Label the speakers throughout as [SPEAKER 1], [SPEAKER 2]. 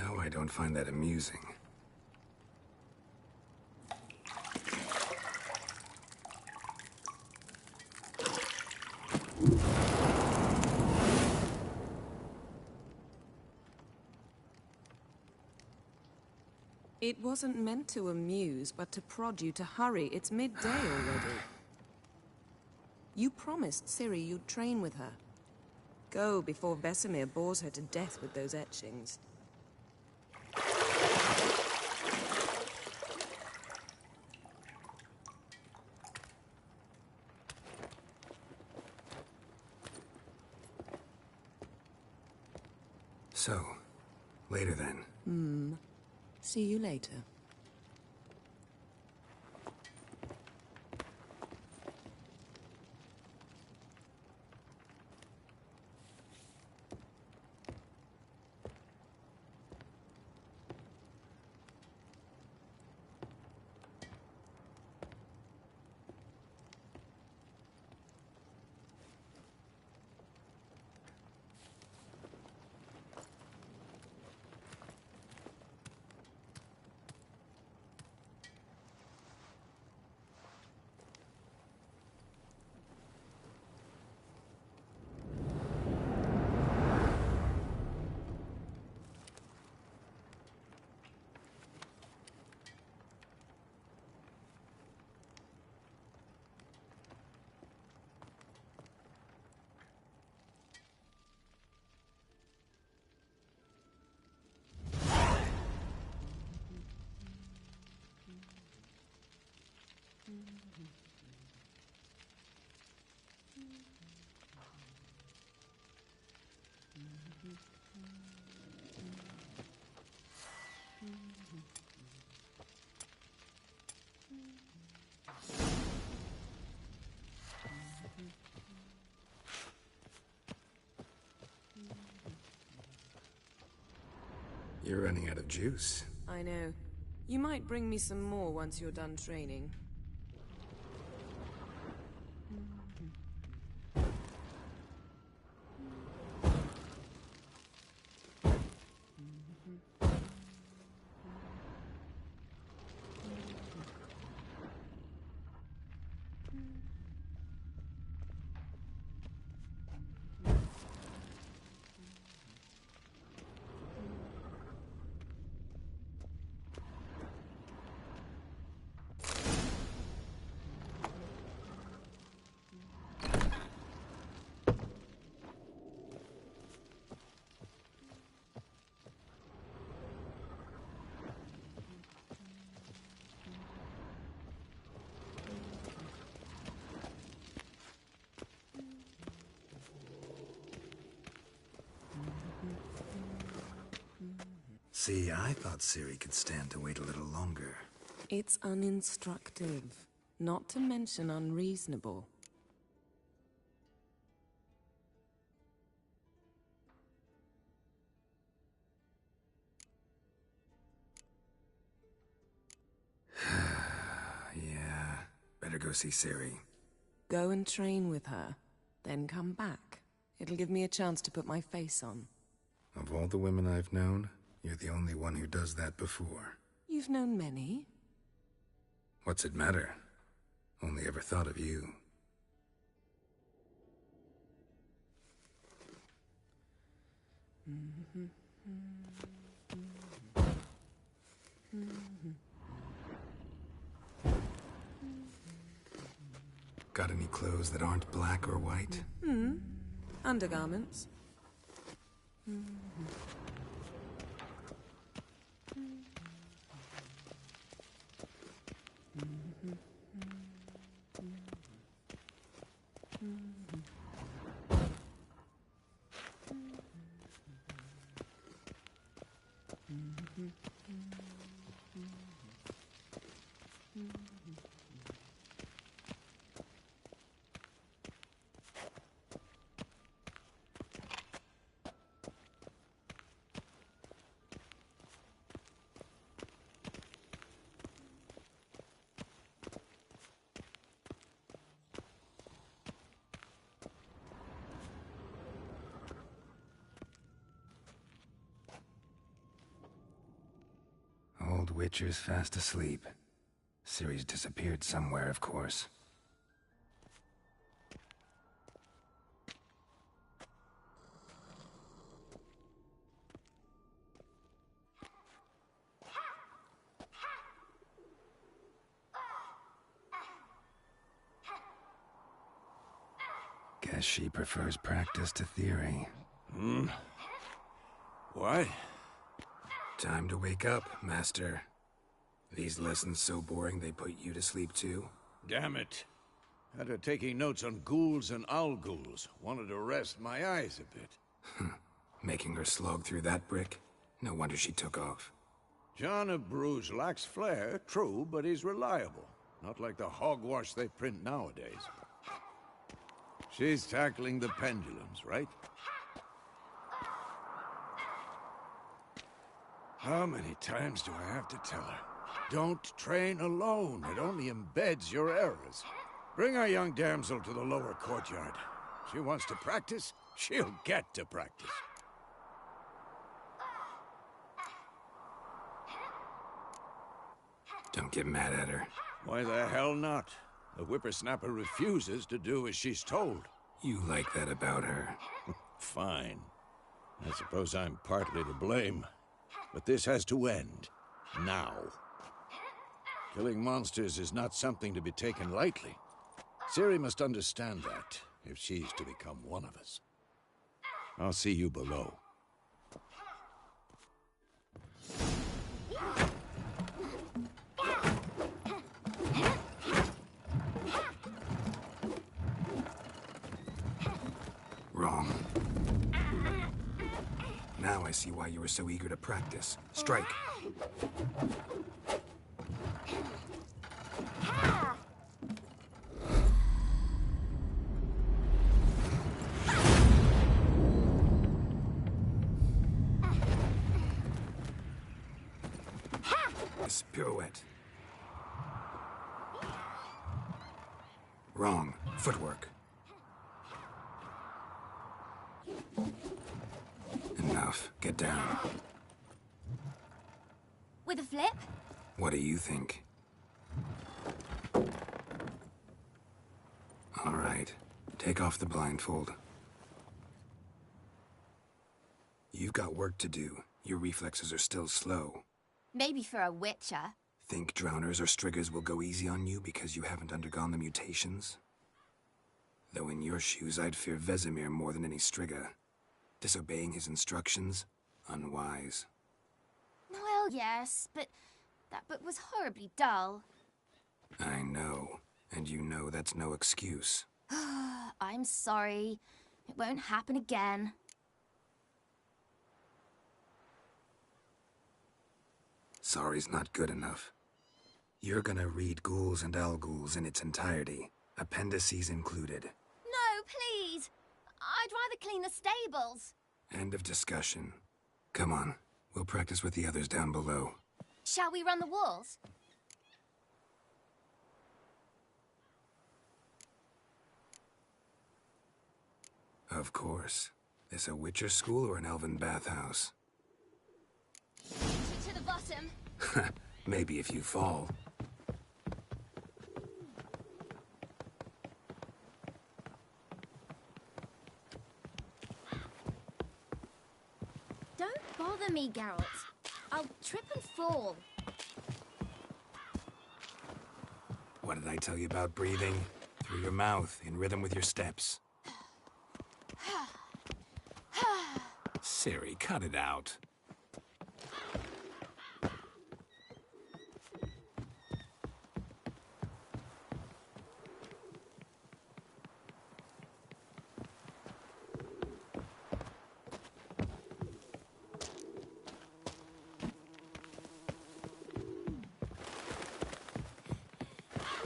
[SPEAKER 1] know I don't find that amusing.
[SPEAKER 2] It wasn't meant to amuse, but to prod you to hurry. It's midday already. You promised Ciri you'd train with her. Go before Vesemir bores her to death with those etchings.
[SPEAKER 1] So, later then.
[SPEAKER 2] See you later.
[SPEAKER 1] You're running out of juice.
[SPEAKER 2] I know. You might bring me some more once you're done training.
[SPEAKER 1] See, I thought Ciri could stand to wait a little longer.
[SPEAKER 2] It's uninstructive, not to mention unreasonable.
[SPEAKER 1] Yeah, better go see Ciri.
[SPEAKER 2] Go and train with her, then come back. It'll give me a chance to put my face on.
[SPEAKER 1] Of all the women I've known, you're the only one who does that before.
[SPEAKER 2] You've known many.
[SPEAKER 1] What's it matter? Only ever thought of you. Got any clothes that aren't black or white?
[SPEAKER 2] Undergarments.
[SPEAKER 1] Witcher's fast asleep. Ciri's disappeared somewhere, of course. Guess she prefers practice to theory.
[SPEAKER 3] Why?
[SPEAKER 1] Time to wake up, Master. These lessons so boring they put you to sleep too?
[SPEAKER 3] Damn it. Had her taking notes on ghouls and owl-ghouls. Wanted to rest my eyes a bit.
[SPEAKER 1] Making her slog through that brick? No wonder she took off.
[SPEAKER 3] John of Bruges lacks flair, true, but he's reliable. Not like the hogwash they print nowadays. She's tackling the pendulums, right? How many times do I have to tell her? Don't train alone. It only embeds your errors. Bring our young damsel to the lower courtyard. She wants to practice, she'll get to practice.
[SPEAKER 1] Don't get mad at her.
[SPEAKER 3] Why the hell not? The whippersnapper refuses to do as she's told.
[SPEAKER 1] You like that about her.
[SPEAKER 3] Fine. I suppose I'm partly to blame. But this has to end. Now. Killing monsters is not something to be taken lightly. Ciri must understand that, if she's to become one of us. I'll see you below.
[SPEAKER 1] Wrong. Now I see why you were so eager to practice. Strike. This pirouette. Wrong. Footwork. Enough. Get down.
[SPEAKER 4] With a flip?
[SPEAKER 1] What do you think? All right. Take off the blindfold. You've got work to do. Your reflexes are still slow.
[SPEAKER 4] Maybe for a witcher.
[SPEAKER 1] Think drowners or striggers will go easy on you because you haven't undergone the mutations? Though in your shoes, I'd fear Vesemir more than any strigger. Disobeying his instructions? Unwise.
[SPEAKER 4] Well, yes, but that book was horribly dull.
[SPEAKER 1] I know. And you know that's no excuse.
[SPEAKER 4] I'm sorry. It won't happen again.
[SPEAKER 1] Sorry's not good enough. You're gonna read Ghouls and Owl-Ghouls in its entirety, appendices included.
[SPEAKER 4] No, please! I'd rather clean the stables.
[SPEAKER 1] End of discussion. Come on, we'll practice with the others down below.
[SPEAKER 4] Shall we run the walls?
[SPEAKER 1] Of course. This a Witcher school or an elven bathhouse?
[SPEAKER 4] To the bottom.
[SPEAKER 1] Maybe if you fall.
[SPEAKER 4] Don't bother me, Geralt. I'll trip and fall.
[SPEAKER 1] What did I tell you about breathing? Through your mouth, in rhythm with your steps. Ciri, cut it out.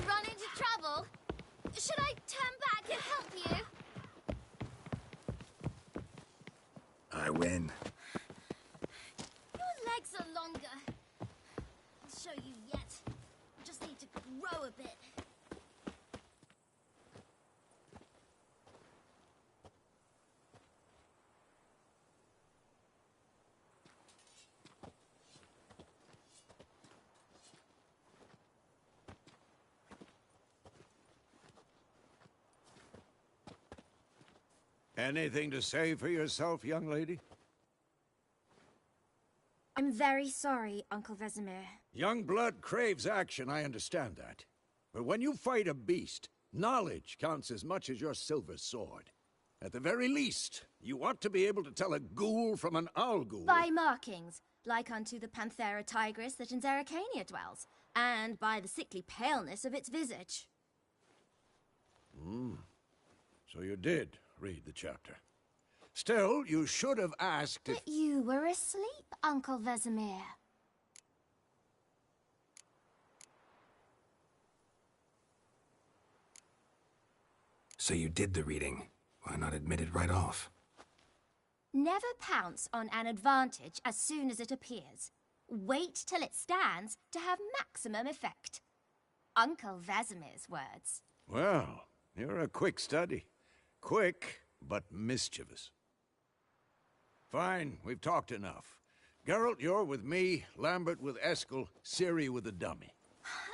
[SPEAKER 4] Run into trouble? Should I turn back and help you?
[SPEAKER 1] I win.
[SPEAKER 4] Your legs are longer. I'll show you yet. Just need to grow a bit.
[SPEAKER 3] Anything to say for yourself, young lady?
[SPEAKER 4] I'm very sorry, Uncle Vesemir.
[SPEAKER 3] Young blood craves action, I understand that. But when you fight a beast, knowledge counts as much as your silver sword. At the very least, you ought to be able to tell a ghoul from an owl ghoul.
[SPEAKER 4] By markings, like unto the Panthera tigris that in Zerrikania dwells, and by the sickly paleness of its visage.
[SPEAKER 3] So you did read the chapter. Still, you should have asked if...
[SPEAKER 4] But you were asleep, Uncle Vesemir.
[SPEAKER 1] So you did the reading. Why not admit it right off?
[SPEAKER 4] Never pounce on an advantage as soon as it appears. Wait till it stands to have maximum effect. Uncle Vesemir's words.
[SPEAKER 3] Well, you're a quick study. Quick, but mischievous. Fine, we've talked enough. Geralt, you're with me, Lambert with Eskel, Ciri with the dummy.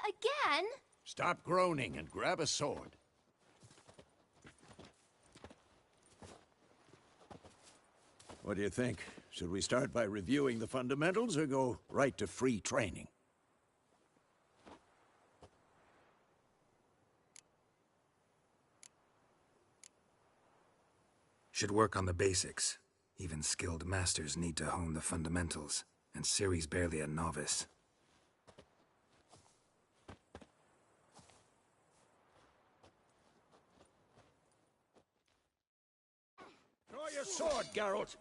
[SPEAKER 4] Again?
[SPEAKER 3] Stop groaning and grab a sword. What do you think? Should we start by reviewing the fundamentals or go right to free training?
[SPEAKER 1] Should work on the basics. Even skilled masters need to hone the fundamentals, and Ciri's barely a novice.
[SPEAKER 3] Draw your sword, Geralt!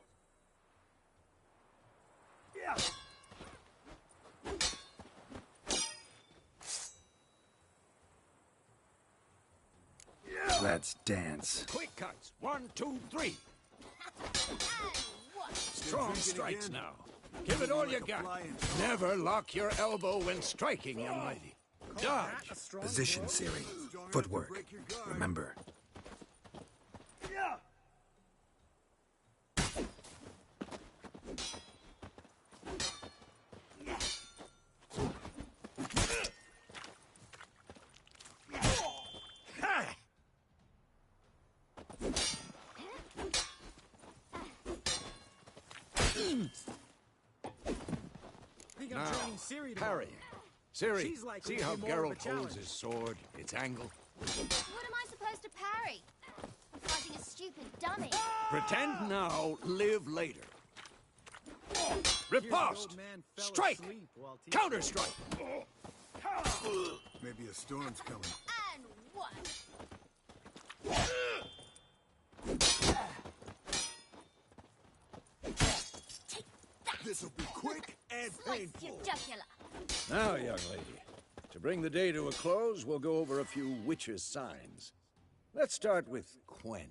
[SPEAKER 1] Let's dance.
[SPEAKER 3] Quick cuts! 1, 2, 3! Strong strikes now. Give it all you got. Never lock your elbow when striking, young lady. Dodge!
[SPEAKER 1] Position, Ciri. Footwork. Remember.
[SPEAKER 3] Now, parry. Ciri, see how Geralt holds his sword, its angle?
[SPEAKER 4] What am I supposed to parry? I'm fighting a stupid dummy.
[SPEAKER 3] Pretend now, live later. Riposte! Strike! Counter-strike!
[SPEAKER 5] Maybe a storm's coming.
[SPEAKER 4] And what?
[SPEAKER 5] This'll be quick and
[SPEAKER 4] Slice your
[SPEAKER 5] painful.
[SPEAKER 4] jugular.
[SPEAKER 3] Now, young lady, to bring the day to a close, we'll go over a few witches' signs. Let's start with Quen.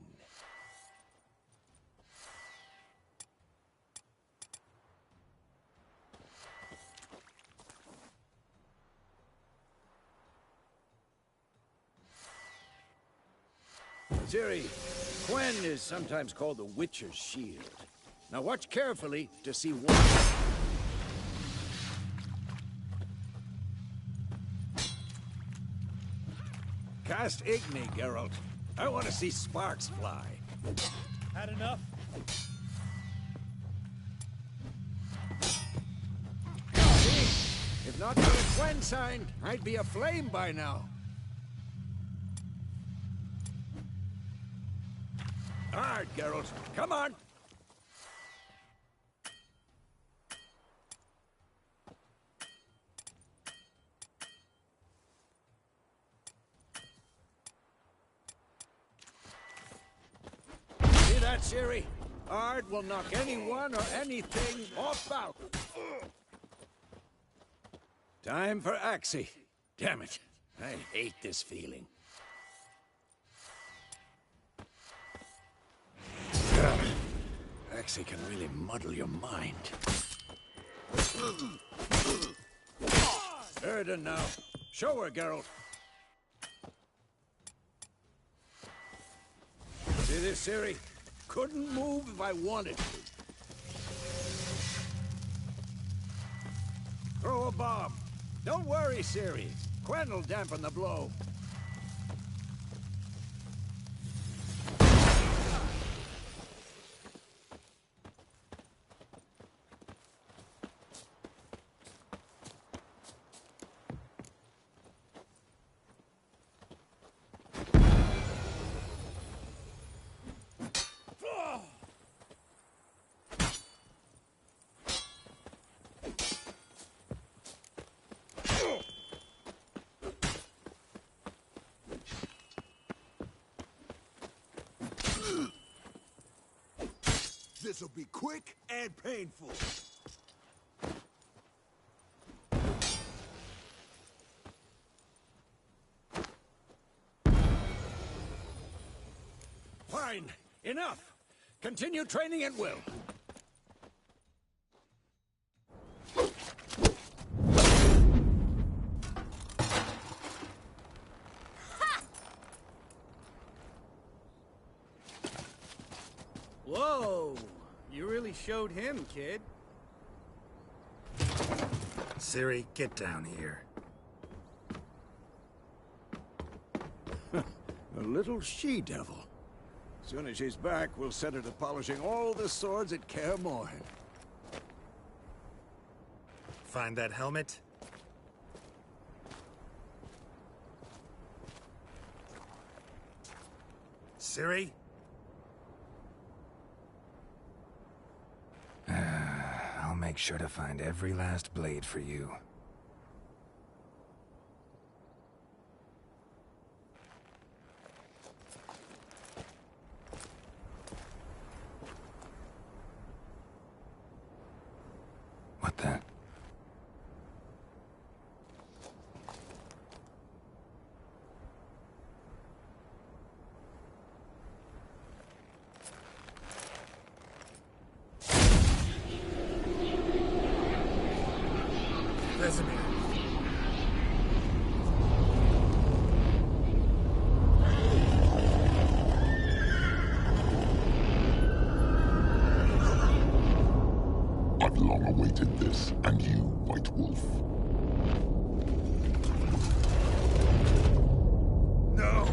[SPEAKER 3] Ciri, Quen is sometimes called the Witcher's Shield. Now watch carefully to see what... Cast Igni, Geralt. I want to see sparks fly.
[SPEAKER 6] Had enough?
[SPEAKER 3] See? If not for the Quen sign, I'd be aflame by now. Hard, Geralt. Come on! See that, Ciri? Ard will knock anyone or anything off balance. Time for Axie. Damn it. I hate this feeling. Axie can really muddle your mind. Erden now. Show her, Geralt. See this, Ciri? Couldn't move if I wanted to. Throw a bomb. Don't worry, Ciri. Quen will dampen the blow.
[SPEAKER 5] This'll be quick and painful.
[SPEAKER 3] Fine. Enough. Continue training at will.
[SPEAKER 6] Whoa! You really showed him, kid.
[SPEAKER 1] Ciri, get down here.
[SPEAKER 3] A little she-devil. Soon as she's back, we'll set her to polishing all the swords at Kaer Morhen.
[SPEAKER 1] Find that helmet? Ciri? I'll make sure to find every last blade for you. What the? Vesemir.
[SPEAKER 7] I've long awaited this, and you, White Wolf.
[SPEAKER 1] No!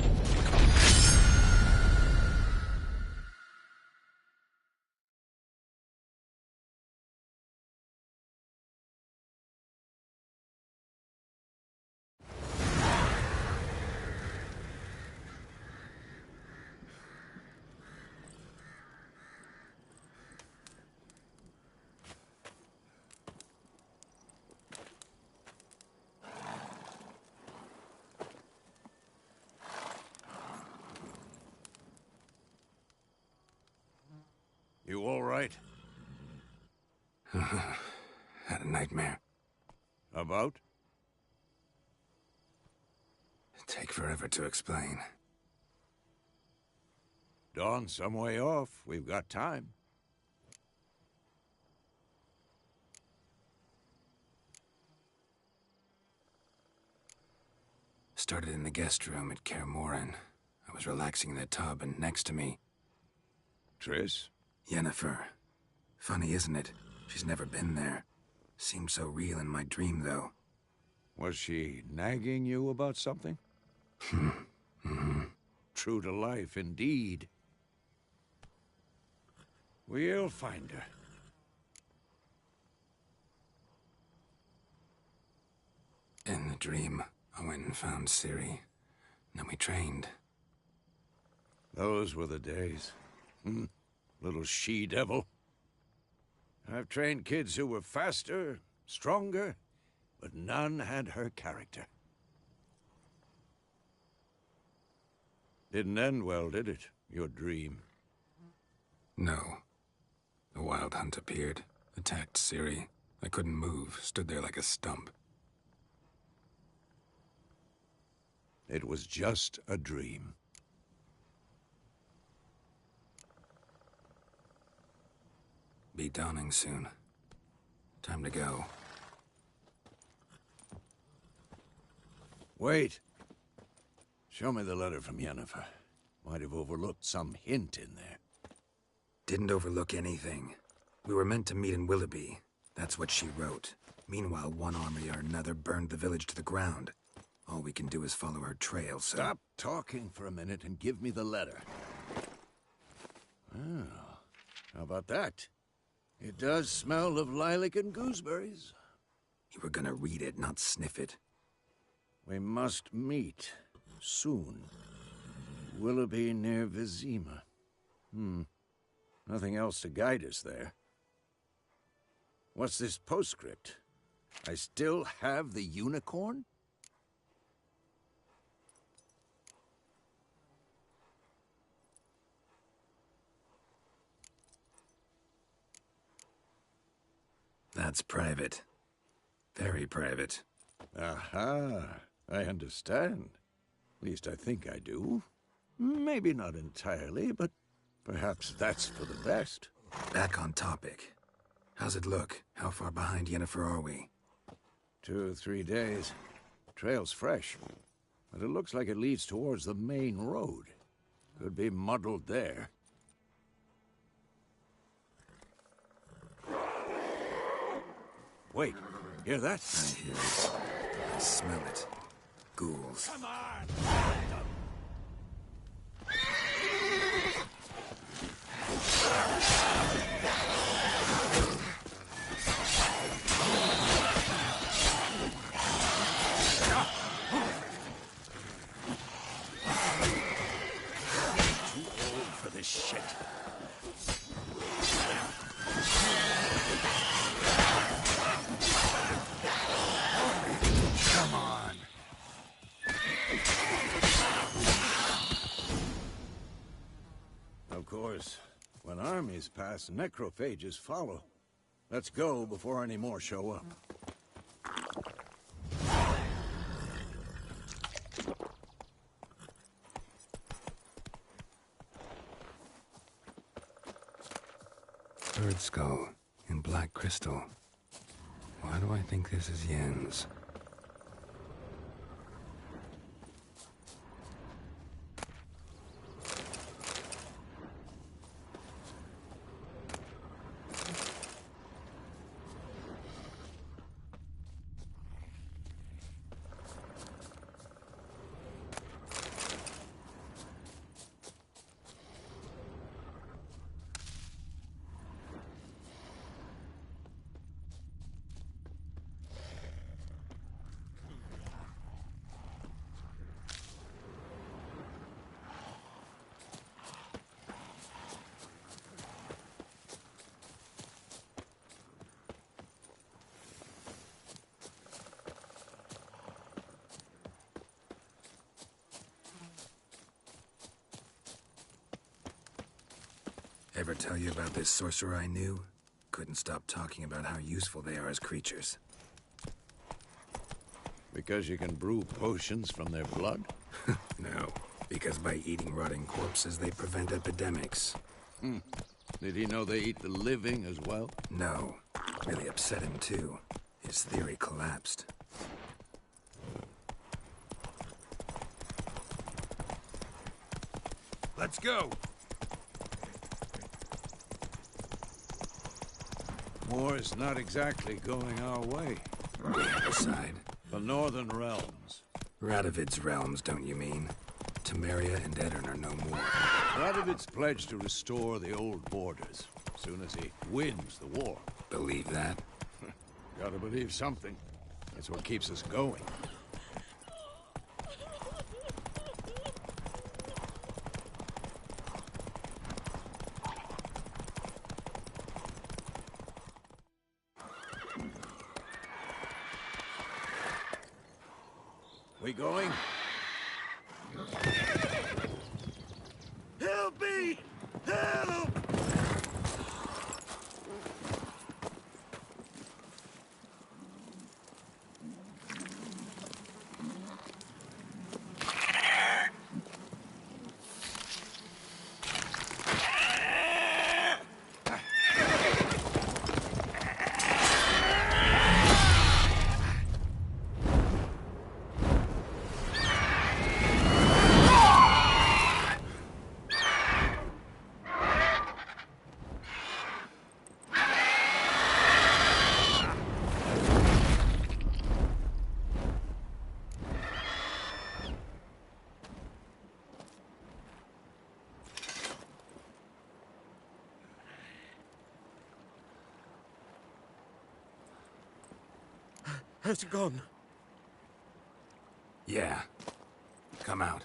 [SPEAKER 3] You all right?
[SPEAKER 1] Had a nightmare.
[SPEAKER 3] About?
[SPEAKER 1] Take forever to explain.
[SPEAKER 3] Dawn's some way off. We've got time.
[SPEAKER 1] Started in the guest room at Kaer Morhen. I was relaxing in the tub, and next to me,
[SPEAKER 3] Triss?
[SPEAKER 1] Yennefer. Funny, isn't it? She's never been there. Seemed so real in my dream, though.
[SPEAKER 3] Was she nagging you about something? True to life, indeed. We'll find her.
[SPEAKER 1] In the dream, I went and found Ciri. Then we trained.
[SPEAKER 3] Those were the days. Little she-devil. I've trained kids who were faster, stronger, but none had her character. Didn't end well, did it? Your dream?
[SPEAKER 1] No. The Wild Hunt appeared, attacked Ciri. I couldn't move, stood there like a stump.
[SPEAKER 3] It was just a dream.
[SPEAKER 1] Be dawning soon. Time to go.
[SPEAKER 3] Wait. Show me the letter from Yennefer. Might have overlooked some hint in there.
[SPEAKER 1] Didn't overlook anything. We were meant to meet in Willoughby. That's what she wrote. Meanwhile, one army or another burned the village to the ground. All we can do is follow her trail, so...
[SPEAKER 3] Stop talking for a minute and give me the letter. Oh, how about that? It does smell of lilac and gooseberries.
[SPEAKER 1] You were gonna read it, not sniff it.
[SPEAKER 3] We must meet. Soon. Willoughby near Vizima. Nothing else to guide us there. What's this postscript? I still have the unicorn?
[SPEAKER 1] That's private. Very private.
[SPEAKER 3] Aha, I understand. At least I think I do. Maybe not entirely, but perhaps that's for the best.
[SPEAKER 1] Back on topic. How's it look? How far behind Yennefer are we?
[SPEAKER 3] 2 or 3 days. Trail's fresh, but it looks like it leads towards the main road. Could be muddled there. Wait, hear that?
[SPEAKER 1] I hear it. I smell it. Ghouls.
[SPEAKER 3] Come on! Too old for this shit.
[SPEAKER 1] Come on.
[SPEAKER 3] Of course, when armies pass, necrophages follow. Let's go before any more show up.
[SPEAKER 1] Bird skull in black crystal. Why do I think this is Yen's? Ever tell you about this sorcerer I knew? Couldn't stop talking about how useful they are as creatures.
[SPEAKER 3] Because you can brew potions from their blood?
[SPEAKER 1] No, because by eating rotting corpses, they prevent epidemics.
[SPEAKER 3] Did he know they eat the living as well?
[SPEAKER 1] No, really upset him too. His theory collapsed.
[SPEAKER 5] Let's go!
[SPEAKER 3] War's not exactly going our way.
[SPEAKER 1] The other side.
[SPEAKER 3] The Northern Realms.
[SPEAKER 1] Radovid's realms, don't you mean? Temeria and Edirn are no more.
[SPEAKER 3] Radovid's pledged to restore the old borders, as soon as he wins the war.
[SPEAKER 1] Believe that?
[SPEAKER 3] Gotta believe something. That's what keeps us going. We going?
[SPEAKER 5] Help me! Help! Has it gone?
[SPEAKER 1] Yeah. Come out.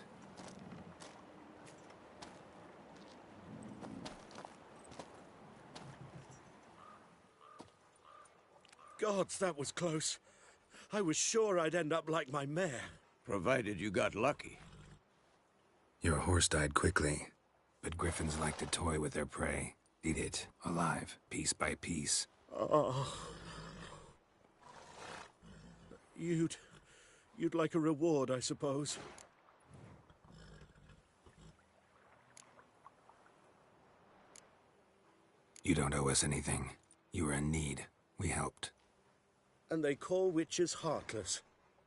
[SPEAKER 5] Gods, that was close. I was sure I'd end up like my mare.
[SPEAKER 3] Provided you got lucky.
[SPEAKER 1] Your horse died quickly, but griffins like to toy with their prey. Eat it, alive, piece by piece.
[SPEAKER 5] Oh, You'd like a reward, I suppose.
[SPEAKER 1] You don't owe us anything. You were in need. We helped.
[SPEAKER 5] And they call witches heartless.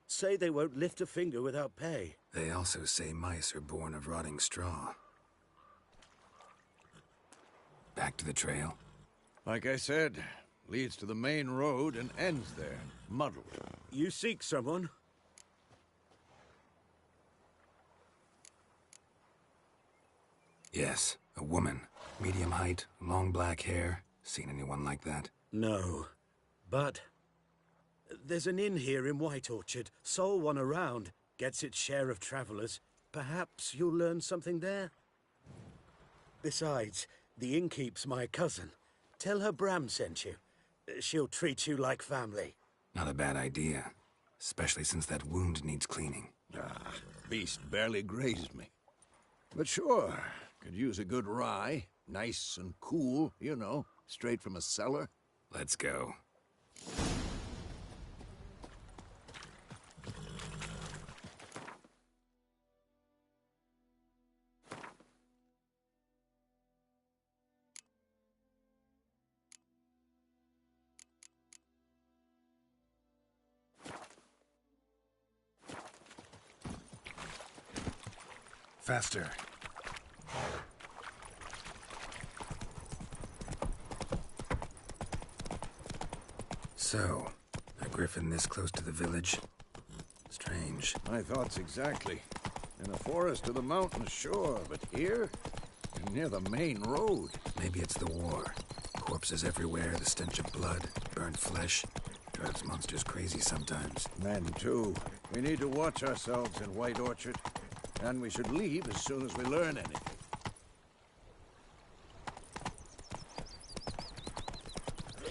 [SPEAKER 5] Say they won't lift a finger without pay.
[SPEAKER 1] They also say mice are born of rotting straw. Back to the trail?
[SPEAKER 3] Like I said, leads to the main road and ends there, muddled.
[SPEAKER 5] You seek someone?
[SPEAKER 1] Yes, a woman. Medium height, long black hair. Seen anyone like that?
[SPEAKER 5] No. But there's an inn here in White Orchard. Sole one around. Gets its share of travelers. Perhaps you'll learn something there? Besides, the innkeep's my cousin. Tell her Bram sent you. She'll treat you like family.
[SPEAKER 1] Not a bad idea. Especially since that wound needs cleaning.
[SPEAKER 3] Ah, beast barely grazed me. But sure, could use a good rye. Nice and cool, you know, straight from a cellar.
[SPEAKER 1] Let's go. Faster. So, a griffin this close to the village? Strange.
[SPEAKER 3] My thoughts exactly. In a forest or the mountains, sure, but here? Near the main road.
[SPEAKER 1] Maybe it's the war. Corpses everywhere, the stench of blood, burnt flesh. Drives monsters crazy sometimes.
[SPEAKER 3] Men, too. We need to watch ourselves in White Orchard. And we should leave as soon as we learn anything.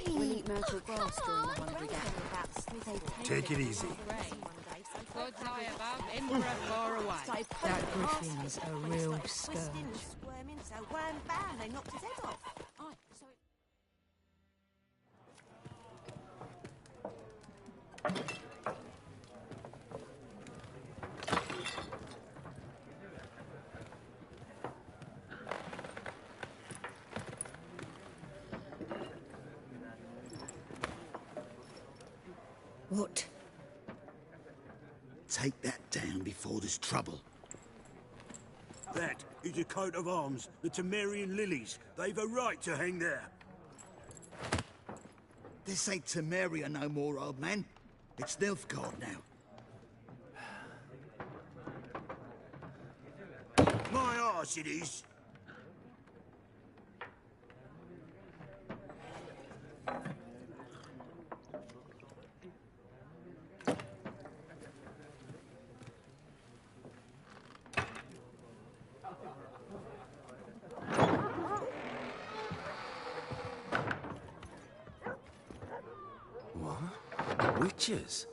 [SPEAKER 2] We'll eat myrtle grass during the holiday gap.
[SPEAKER 1] Take it easy.
[SPEAKER 2] That Griffin's a real scourge. What?
[SPEAKER 8] Take that down before there's trouble.
[SPEAKER 5] That is a coat of arms, the Temerian lilies. They've a right to hang there.
[SPEAKER 8] This ain't Temeria no more, old man. It's Nilfgaard now.
[SPEAKER 5] My arse it is.
[SPEAKER 1] What? Witches?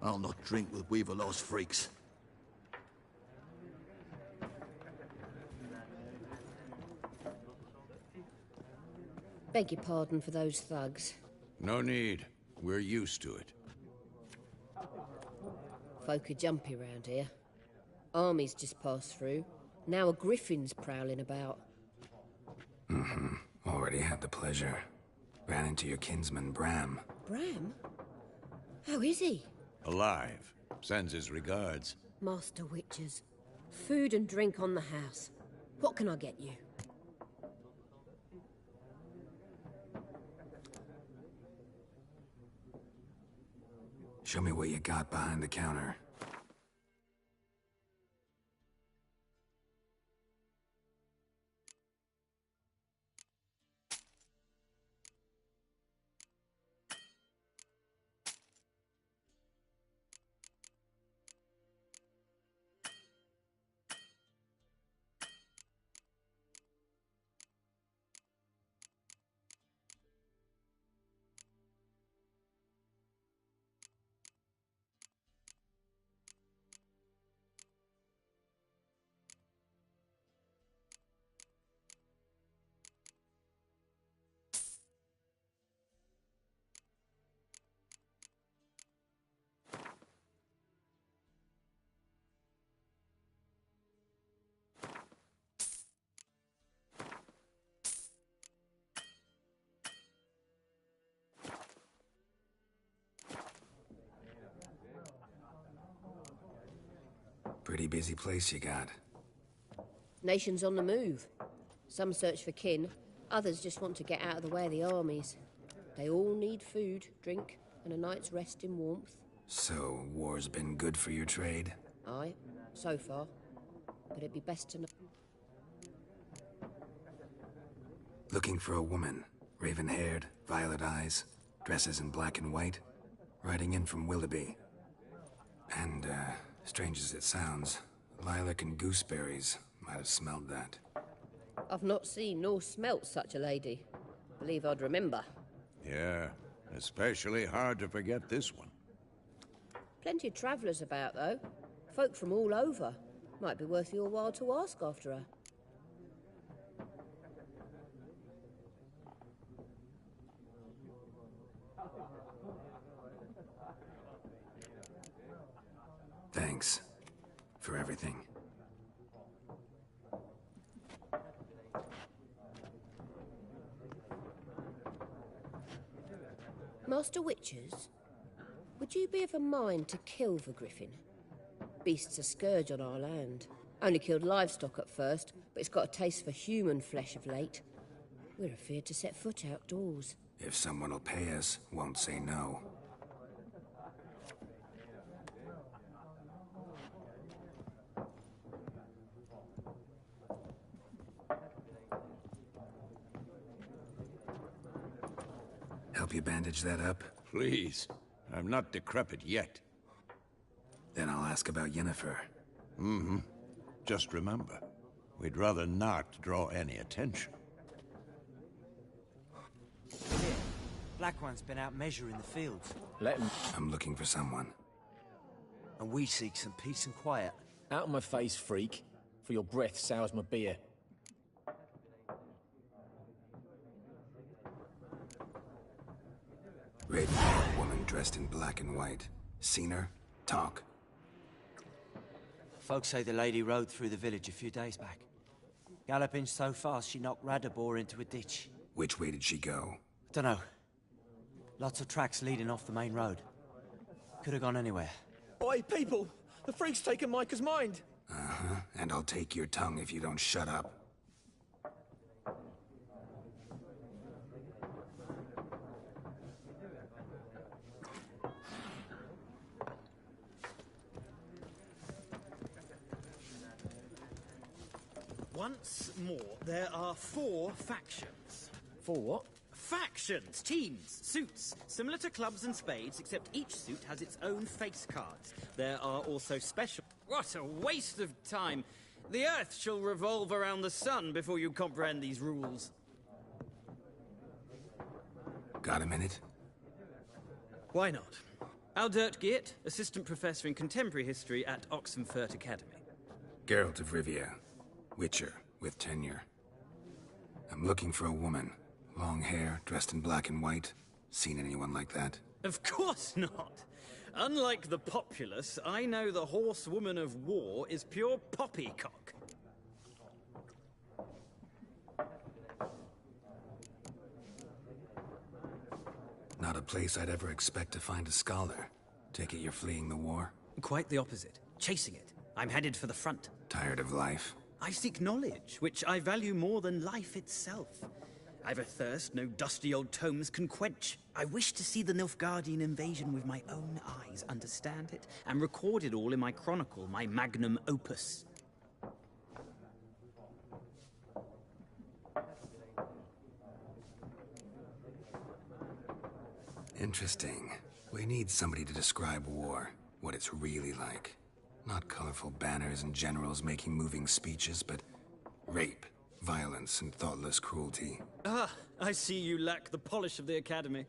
[SPEAKER 8] I'll not drink with Weaverlaw's freaks.
[SPEAKER 9] Beg your pardon for those thugs.
[SPEAKER 3] No need. We're used to it.
[SPEAKER 9] Folk are jumpy round here. Armies just passed through. Now a griffin's prowling about.
[SPEAKER 1] Mm-hmm. Already had the pleasure. Ran into your kinsman, Bram.
[SPEAKER 9] Bram? How is he?
[SPEAKER 3] Alive. Sends his regards.
[SPEAKER 9] Master Witches. Food and drink on the house. What can I get you?
[SPEAKER 1] Show me what you got behind the counter. Pretty busy place you got.
[SPEAKER 9] Nations on the move. Some search for kin, others just want to get out of the way of the armies. They all need food, drink, and a night's rest in warmth.
[SPEAKER 1] So, war's been good for your trade?
[SPEAKER 9] Aye, so far. But it'd be best to know.
[SPEAKER 1] Looking for a woman. Raven-haired, violet eyes, dresses in black and white. Riding in from Willoughby. And, strange as it sounds, lilac and gooseberries might have smelled that.
[SPEAKER 9] I've not seen nor smelt such a lady. Believe I'd remember.
[SPEAKER 3] Yeah, especially hard to forget this one.
[SPEAKER 9] Plenty of travellers about, though. Folk from all over. Might be worth your while to ask after her.
[SPEAKER 1] Thanks. For everything.
[SPEAKER 9] Master Witchers, would you be of a mind to kill the Griffin? Beast's a scourge on our land. Only killed livestock at first, but it's got a taste for human flesh of late. We're afeard to set foot outdoors.
[SPEAKER 1] If someone will pay us, won't say no. Help you bandage that up?
[SPEAKER 3] Please. I'm not decrepit yet.
[SPEAKER 1] Then I'll ask about Yennefer.
[SPEAKER 3] Mm-hmm. Just remember, we'd rather not draw any attention.
[SPEAKER 10] Here, Black One's been out measuring the fields.
[SPEAKER 11] Let him.
[SPEAKER 1] I'm looking for someone.
[SPEAKER 10] And we seek some peace and quiet.
[SPEAKER 11] Out of my face, freak. For your breath sours my beer.
[SPEAKER 1] Raven-haired woman dressed in black and white. Seen her? Talk.
[SPEAKER 10] Folks say the lady rode through the village a few days back. Galloping so fast she knocked Radabor into a ditch.
[SPEAKER 1] Which way did she go?
[SPEAKER 10] Dunno. Lots of tracks leading off the main road. Could have gone anywhere.
[SPEAKER 11] Oi, people! The freak's taken Micah's mind!
[SPEAKER 1] Uh-huh. And I'll take your tongue if you don't shut up.
[SPEAKER 6] Once more, there are 4 factions.
[SPEAKER 11] 4 what?
[SPEAKER 6] Factions, teams, suits, similar to clubs and spades, except each suit has its own face cards. There are also special... What a waste of time! The Earth shall revolve around the sun before you comprehend these rules.
[SPEAKER 1] Got a minute?
[SPEAKER 6] Why not? Aldert Geert, Assistant Professor in Contemporary History at Oxenfurt Academy.
[SPEAKER 1] Geralt of Rivia. Witcher, with tenure. I'm looking for a woman. Long hair, dressed in black and white. Seen anyone like that?
[SPEAKER 6] Of course not! Unlike the populace, I know the horsewoman of war is pure poppycock.
[SPEAKER 1] Not a place I'd ever expect to find a scholar. Take it you're fleeing the war?
[SPEAKER 6] Quite the opposite. Chasing it. I'm headed for the front.
[SPEAKER 1] Tired of life?
[SPEAKER 6] I seek knowledge, which I value more than life itself. I've a thirst no dusty old tomes can quench. I wish to see the Nilfgaardian invasion with my own eyes, understand it, and record it all in my chronicle, my magnum opus.
[SPEAKER 1] Interesting. We need somebody to describe war, what it's really like. Not colorful banners and generals making moving speeches, but rape, violence, and thoughtless cruelty.
[SPEAKER 6] Ah, I see you lack the polish of the Academy.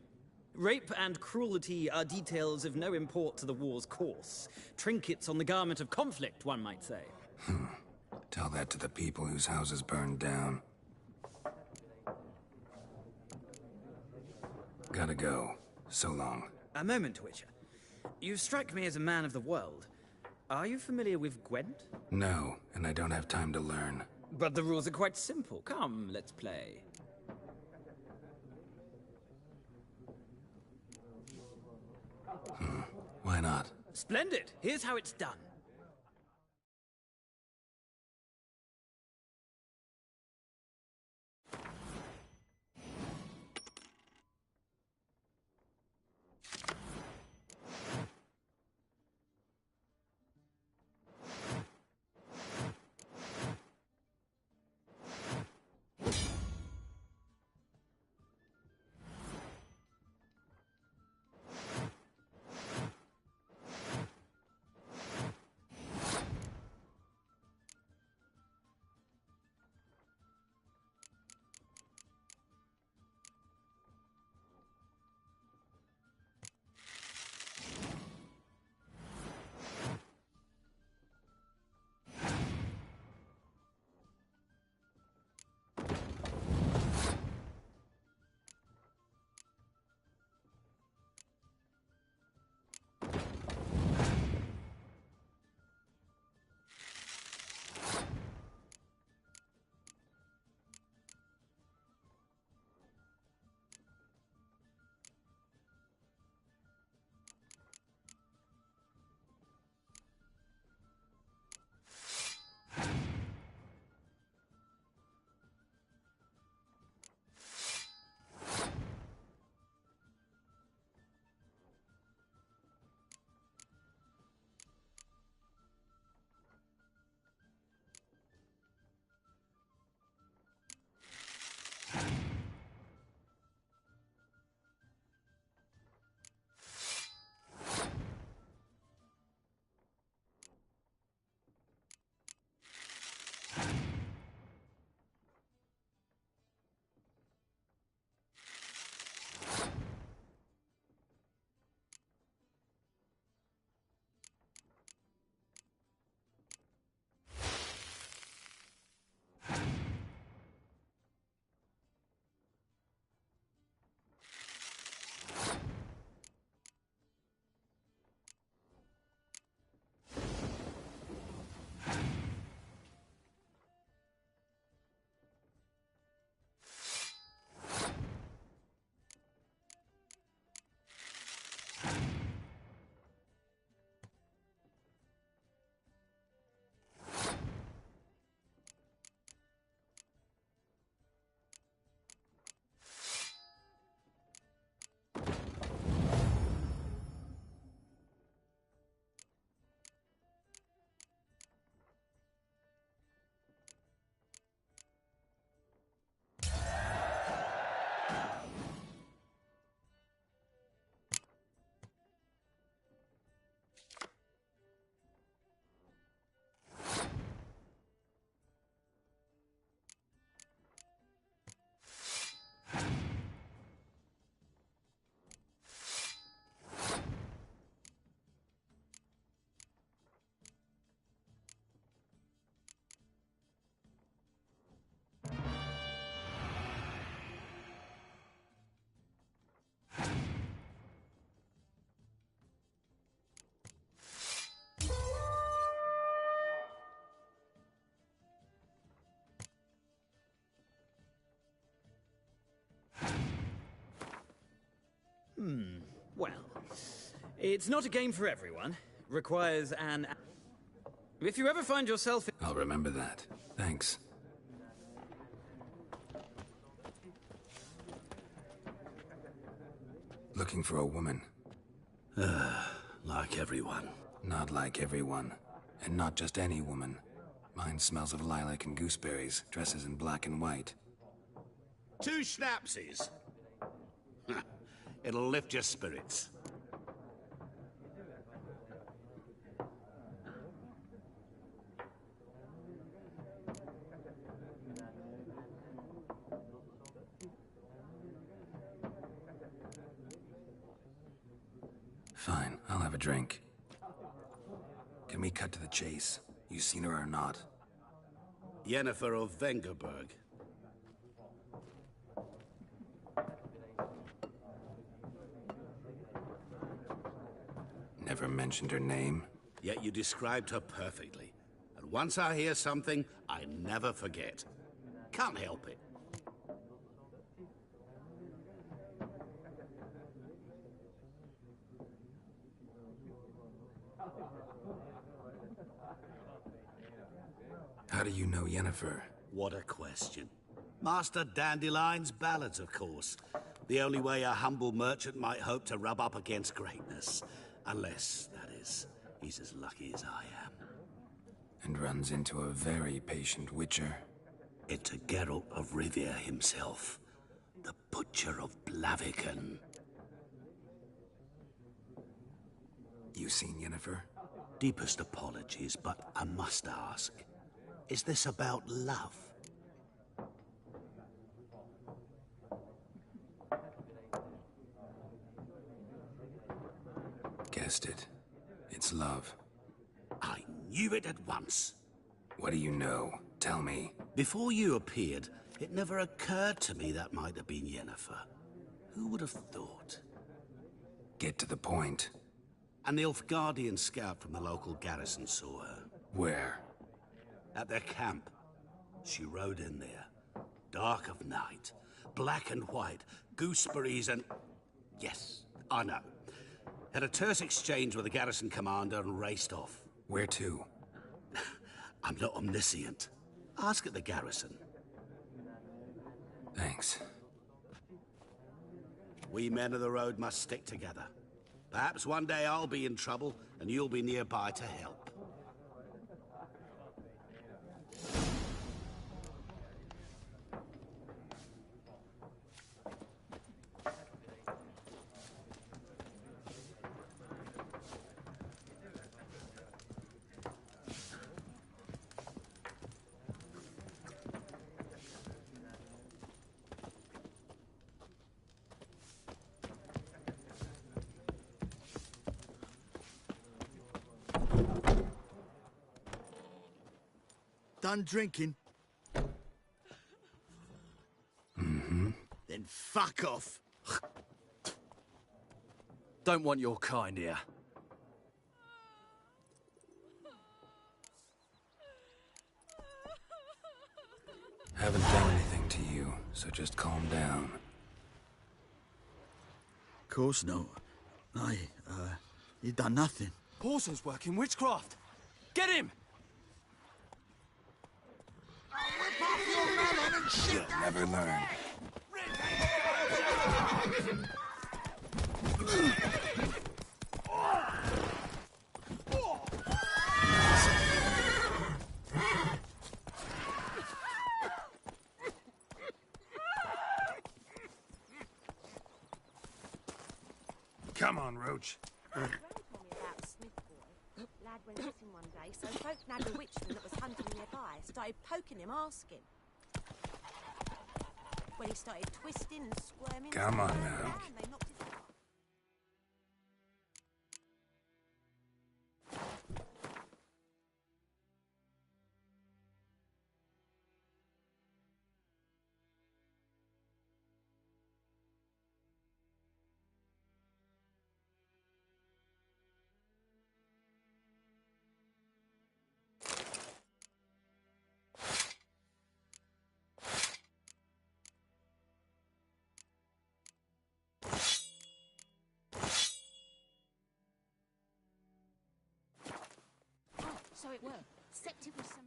[SPEAKER 6] Rape and cruelty are details of no import to the war's course. Trinkets on the garment of conflict, one might say.
[SPEAKER 1] Tell that to the people whose houses burned down. Gotta go. So long.
[SPEAKER 6] A moment, Witcher. You strike me as a man of the world. Are you familiar with Gwent?
[SPEAKER 1] No, and I don't have time to learn.
[SPEAKER 6] But the rules are quite simple. Come, let's play.
[SPEAKER 1] Why not?
[SPEAKER 6] Splendid. Here's how it's done. It's not a game for everyone. Requires an... If you ever find yourself...
[SPEAKER 1] I'll remember that. Thanks. Looking for a woman.
[SPEAKER 5] Like everyone.
[SPEAKER 1] Not like everyone. And not just any woman. Mine smells of lilac and gooseberries, dresses in black and white.
[SPEAKER 12] 2 schnapsies. It'll lift your spirits.
[SPEAKER 1] Fine, I'll have a drink. Can we cut to the chase? You seen her or not?
[SPEAKER 12] Yennefer of Vengerberg.
[SPEAKER 1] Never mentioned her name?
[SPEAKER 12] Yet you described her perfectly. And once I hear something, I never forget. Can't help it.
[SPEAKER 1] How do you know Yennefer?
[SPEAKER 12] What a question. Master Dandelion's ballads, of course. The only way a humble merchant might hope to rub up against greatness. Unless, that is, he's as lucky as I am.
[SPEAKER 1] And runs into a very patient witcher.
[SPEAKER 12] Into Geralt of Rivia himself. The Butcher of Blaviken.
[SPEAKER 1] You seen Yennefer?
[SPEAKER 12] Deepest apologies, but I must ask. Is this about love?
[SPEAKER 1] Guessed it. It's love.
[SPEAKER 12] I knew it at once.
[SPEAKER 1] What do you know? Tell me.
[SPEAKER 12] Before you appeared, it never occurred to me that might have been Yennefer. Who would have thought?
[SPEAKER 1] Get to the point.
[SPEAKER 12] A Nilfgaardian scout from the local garrison saw her.
[SPEAKER 1] Where?
[SPEAKER 12] At their camp. She rode in there. Dark of night. Black and white. Gooseberries and... Yes, I know. Had a terse exchange with the garrison commander and raced off.
[SPEAKER 1] Where to?
[SPEAKER 12] I'm not omniscient. Ask at the garrison.
[SPEAKER 1] Thanks.
[SPEAKER 12] We men of the road must stick together. Perhaps one day I'll be in trouble and you'll be nearby to help.
[SPEAKER 8] Done drinking?
[SPEAKER 1] Mm-hmm.
[SPEAKER 8] Then fuck off.
[SPEAKER 11] Don't want your kind here.
[SPEAKER 1] Haven't done anything to you, so just calm down.
[SPEAKER 8] Of course not. You done nothing.
[SPEAKER 11] Paulson's working witchcraft. Get him!
[SPEAKER 1] You'll never learn. Come on, Roach.
[SPEAKER 13] Granny told me about a Smith boy. Lad went missing one day, so folk nabbed a witchman that was hunting nearby. Started poking him, asking. When he started twisting and squirming...
[SPEAKER 1] Come on now.
[SPEAKER 13] They knocked his head off.
[SPEAKER 4] So it were. Except it was some...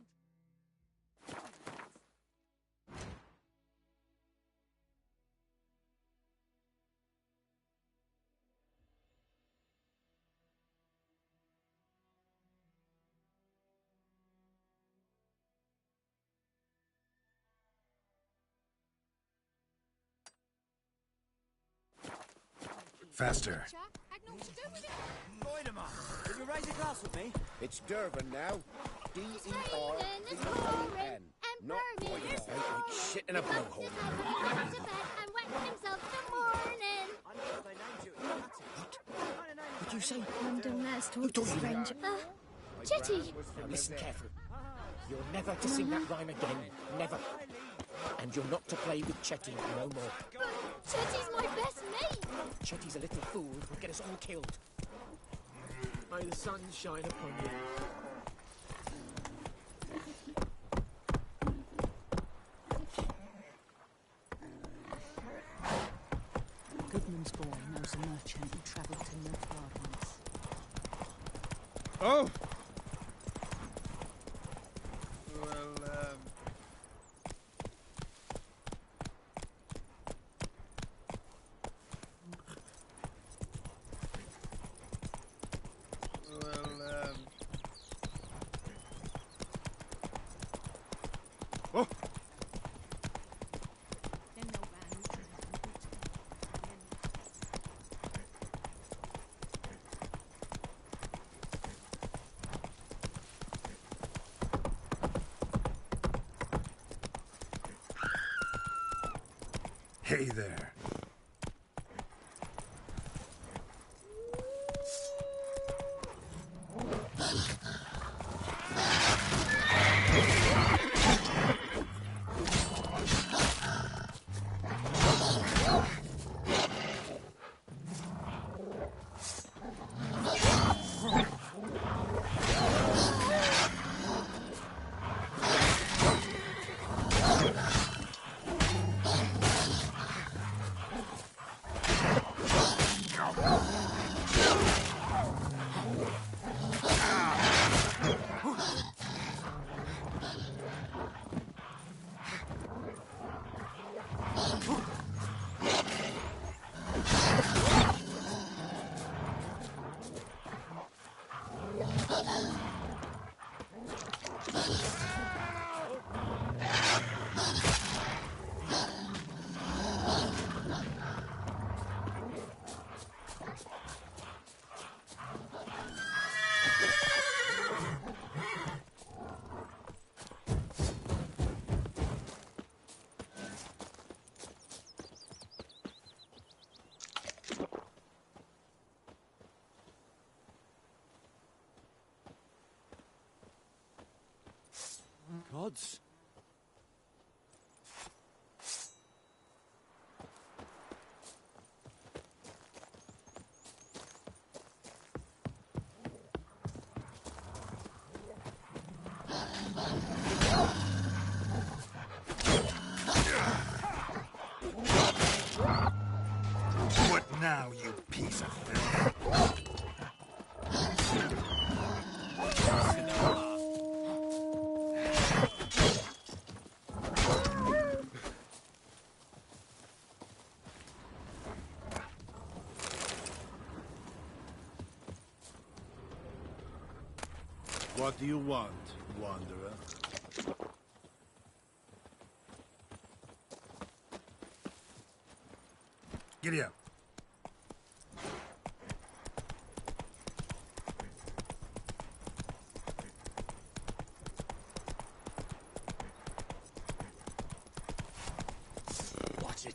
[SPEAKER 1] Faster.
[SPEAKER 10] Voidemar, will you raise a glass with me?
[SPEAKER 3] It's Durban now. D-E-R-V-A-N. Not Voidemar. Like shit in a blowhole.
[SPEAKER 4] and wet himself till morning.
[SPEAKER 10] I know what they named you at What?
[SPEAKER 11] What'd you say?
[SPEAKER 4] London lads talk to stranger. Chetty!
[SPEAKER 11] Now listen carefully. You're never to sing that rhyme again. Never. And you're not to play with Chetty no more.
[SPEAKER 4] Chetty's my best mate!
[SPEAKER 11] Chetty's a little fool who'll get us all killed. May the sun shine upon you.
[SPEAKER 14] Goodman's boy knows a merchant who travelled to Nilfgaard once.
[SPEAKER 15] Oh! Oh!
[SPEAKER 1] Hey there.
[SPEAKER 10] Gods.
[SPEAKER 1] What now, you piece of filth?
[SPEAKER 15] What do you want, wanderer?
[SPEAKER 1] Giddy up.
[SPEAKER 10] Watch it.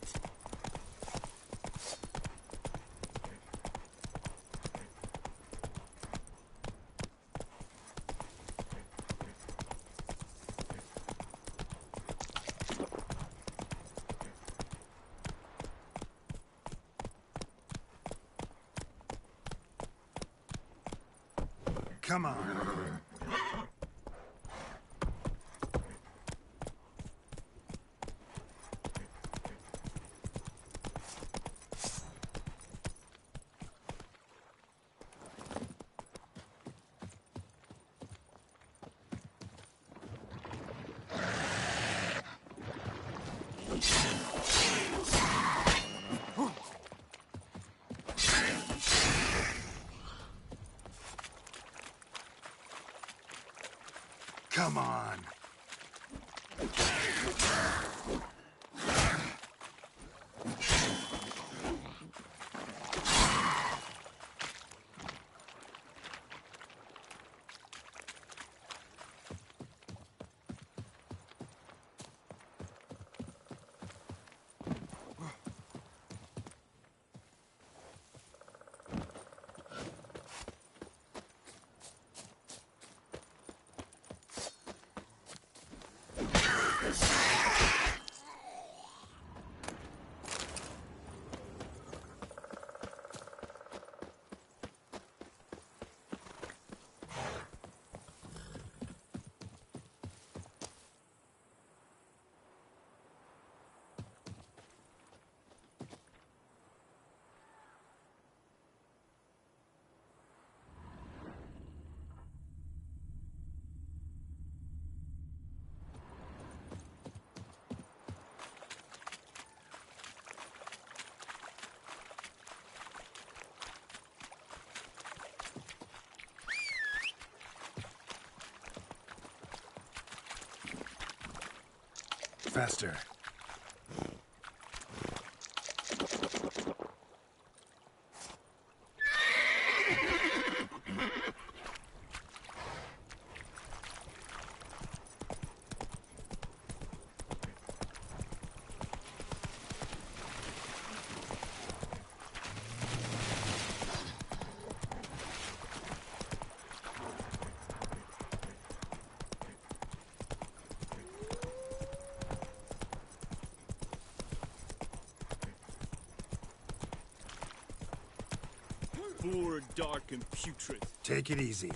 [SPEAKER 1] Come on. Come on. Faster.
[SPEAKER 16] Poor, dark, and putrid.
[SPEAKER 1] Take it easy.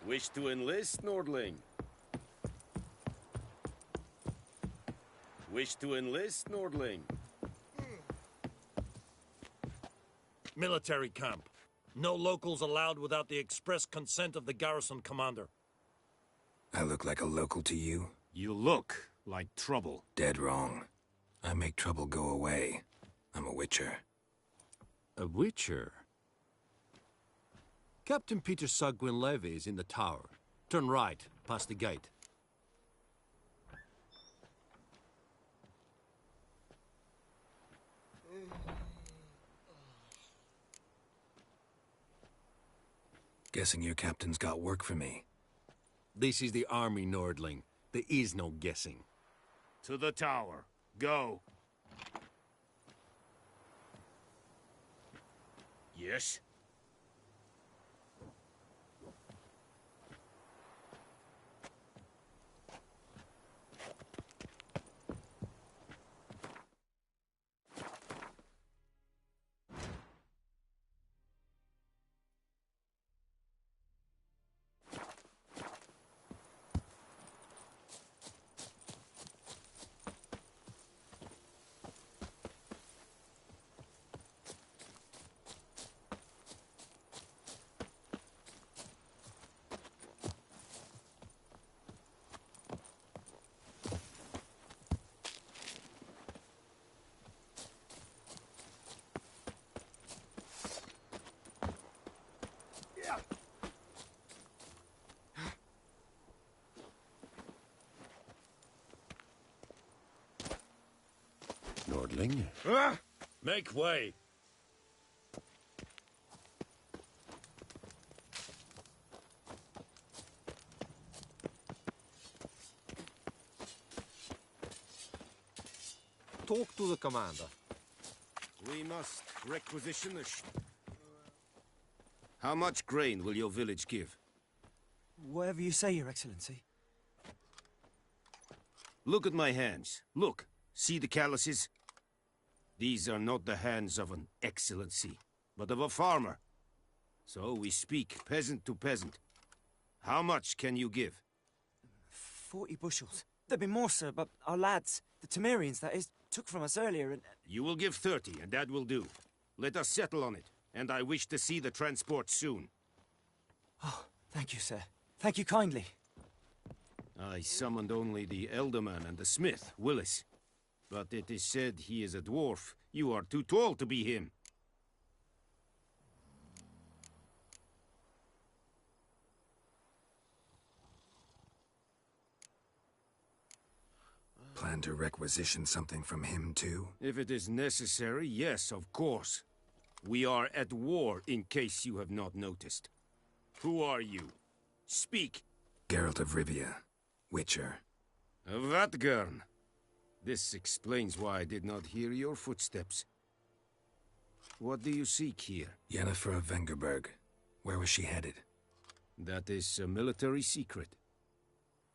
[SPEAKER 17] Wish to enlist, Nordling? Wish to enlist, Nordling?
[SPEAKER 18] Military camp. No locals allowed without the express consent of the garrison commander.
[SPEAKER 1] I look like a local to you?
[SPEAKER 16] You look like trouble.
[SPEAKER 1] Dead wrong. I make trouble go away. I'm a witcher.
[SPEAKER 16] A witcher? Captain Peter Sagwin Levy is in the tower. Turn right, past the gate.
[SPEAKER 1] Guessing your captain's got work for me.
[SPEAKER 16] This is the army, Nordling. There is no guessing.
[SPEAKER 17] To the tower. Go. Yes?
[SPEAKER 16] Nordling?
[SPEAKER 18] Make way.
[SPEAKER 16] Talk to the commander.
[SPEAKER 17] We must requisition the How much grain will your village give?
[SPEAKER 10] Whatever you say, Your Excellency.
[SPEAKER 17] Look at my hands. Look. See the calluses? These are not the hands of an excellency, but of a farmer. So we speak peasant to peasant. How much can you give?
[SPEAKER 10] 40 bushels. There'd be more, sir, but our lads, the Temerians, that is, took from us earlier and...
[SPEAKER 17] You will give 30, and that will do. Let us settle on it, and I wish to see the transport soon.
[SPEAKER 10] Oh, thank you, sir. Thank you kindly.
[SPEAKER 17] I summoned only the Elderman and the smith, Willis. But it is said he is a dwarf. You are too tall to be him.
[SPEAKER 1] Plan to requisition something from him, too?
[SPEAKER 17] If it is necessary, yes, of course. We are at war, in case you have not noticed. Who are you? Speak.
[SPEAKER 1] Geralt of Rivia, Witcher.
[SPEAKER 17] Vatgern. This explains why I did not hear your footsteps. What do you seek here?
[SPEAKER 1] Yennefer of Vengerberg. Where was she headed?
[SPEAKER 17] That is a military secret.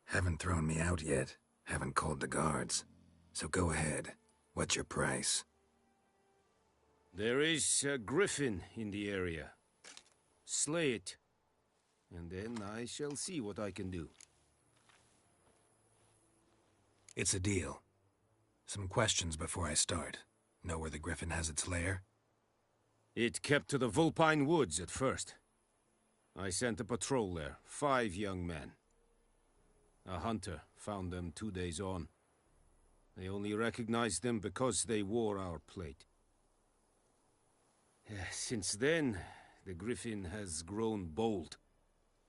[SPEAKER 1] Haven't thrown me out yet. Haven't called the guards. So go ahead. What's your price?
[SPEAKER 17] There is a Griffin in the area. Slay it. And then I shall see what I can do.
[SPEAKER 1] It's a deal. Some questions before I start. Know where the Griffin has its lair?
[SPEAKER 17] It kept to the Vulpine Woods at first. I sent a patrol there, 5 young men. A hunter found them 2 days on. They only recognized them because they wore our plate. Since then, the Griffin has grown bold.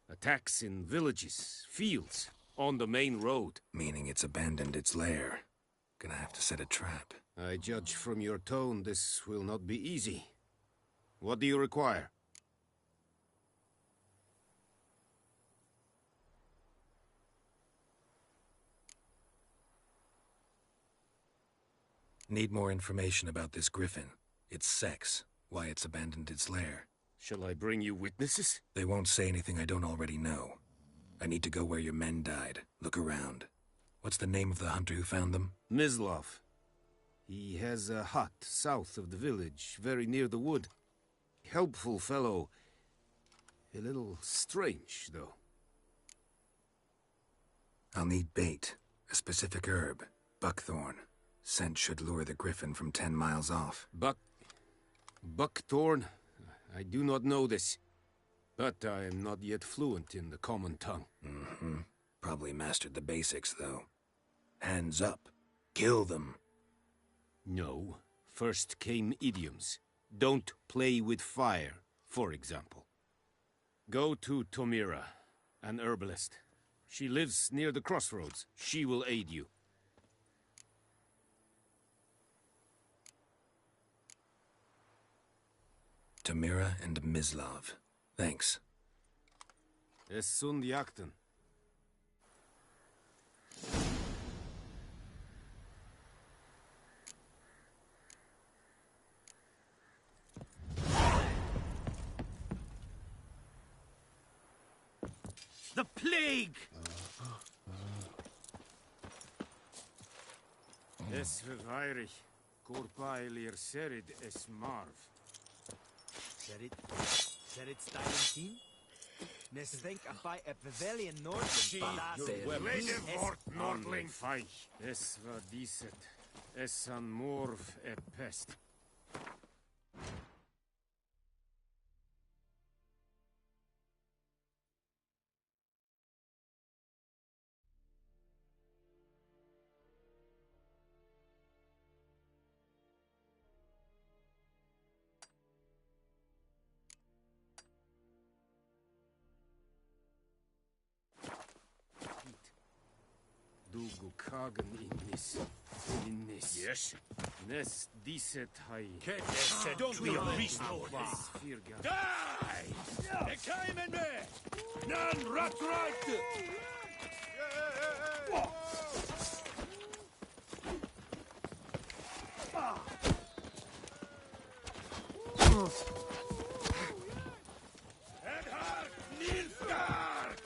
[SPEAKER 17] Attacks in villages, fields, on the main road.
[SPEAKER 1] Meaning it's abandoned its lair. Gonna have to set a trap.
[SPEAKER 17] I judge from your tone this will not be easy. What do you require?
[SPEAKER 1] Need more information about this Griffin. Its sex, why it's abandoned its lair.
[SPEAKER 17] Shall I bring you witnesses?
[SPEAKER 1] They won't say anything I don't already know. I need to go where your men died. Look around. What's the name of the hunter who found them?
[SPEAKER 17] Mislav. He has a hut south of the village, very near the wood. Helpful fellow. A little strange, though.
[SPEAKER 1] I'll need bait. A specific herb. Buckthorn. Scent should lure the Griffin from 10 miles off.
[SPEAKER 17] Buckthorn? I do not know this. But I am not yet fluent in the common tongue.
[SPEAKER 1] Mm-hmm. Probably mastered the basics, though. Hands up. Kill them.
[SPEAKER 17] No. First came idioms. Don't play with fire, for example. Go to Tomira, an herbalist. She lives near the crossroads. She will aid you.
[SPEAKER 1] Tomira and Mislav. Thanks.
[SPEAKER 17] Es sunt jakten.
[SPEAKER 12] The plague!
[SPEAKER 17] Es verweirig. Korpailir serid es marv.
[SPEAKER 10] Serid Stein Nes denk bij a pavilion Nordling.
[SPEAKER 17] Nordling. Feich. Es war diset. Es an morv e pest. Kagen in this. Yes. Nes diset hai.
[SPEAKER 12] Don't be unreasonable.
[SPEAKER 17] Die!
[SPEAKER 12] De keimen me! Nan ratruit!
[SPEAKER 17] Het hart Nilfgaard!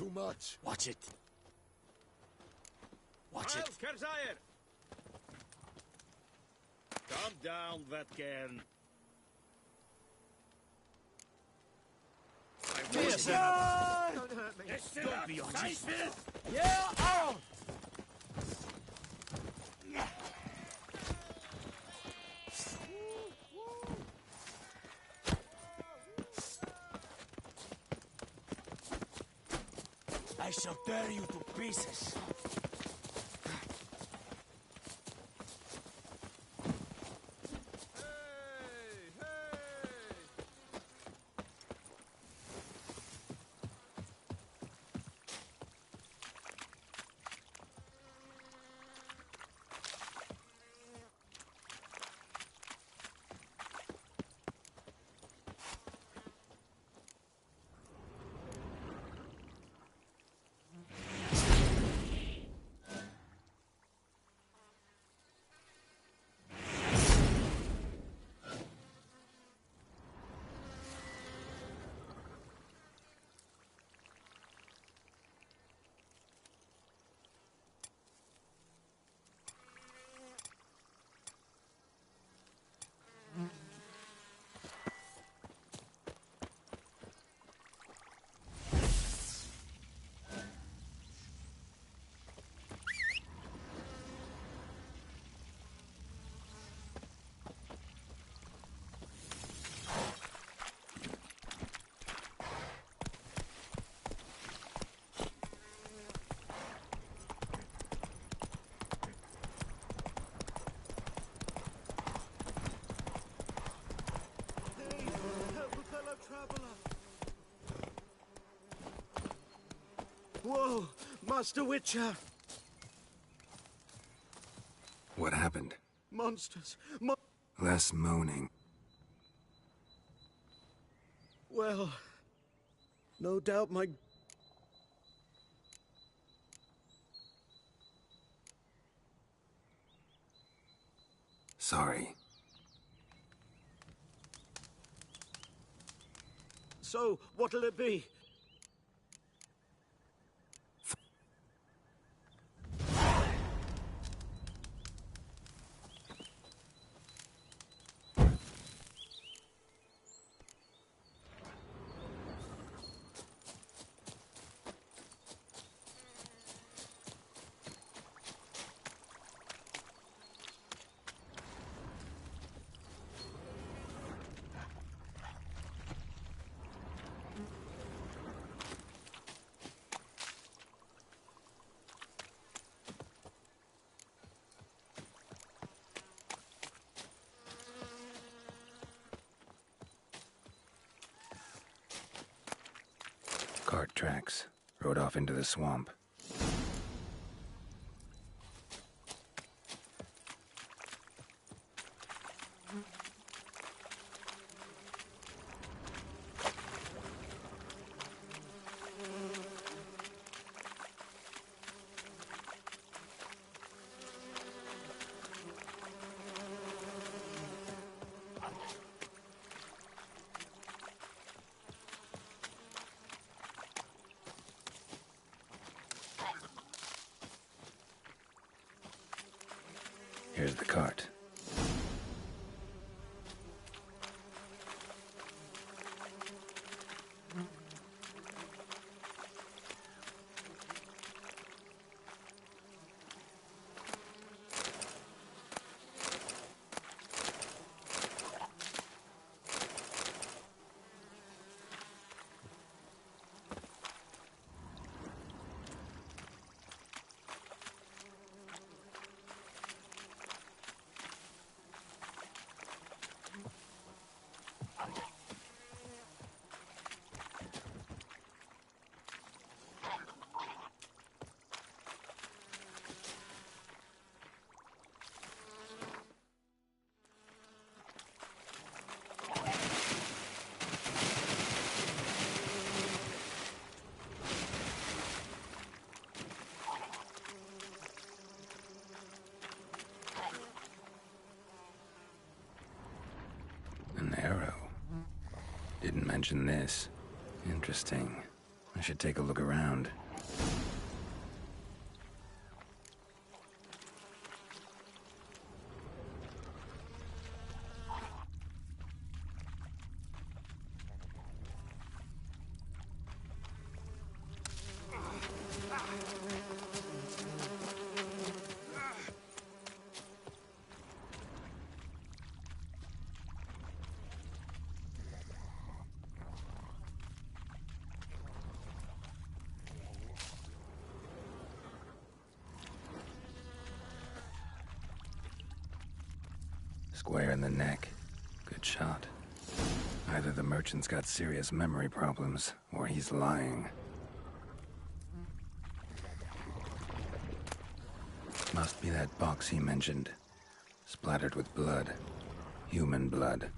[SPEAKER 15] too much.
[SPEAKER 11] Watch it. Watch it.
[SPEAKER 17] Calm down, Vatcan.
[SPEAKER 10] P.S.I.
[SPEAKER 17] Don't hurt me. Don't be honest.
[SPEAKER 10] Yeah! Oh! I shall tear you to pieces.
[SPEAKER 5] Whoa! Master Witcher!
[SPEAKER 1] What happened?
[SPEAKER 5] Monsters!
[SPEAKER 1] Less moaning.
[SPEAKER 5] Well, no doubt my...
[SPEAKER 1] Sorry.
[SPEAKER 5] So, what'll it be?
[SPEAKER 1] Cart tracks. Rode off into the swamp. Here's the cart. An arrow. Didn't mention this. Interesting. A should take a look around. Square in the neck. Good shot. Either the merchant's got serious memory problems, or he's lying. Must be that box he mentioned. Splattered with blood. Human blood.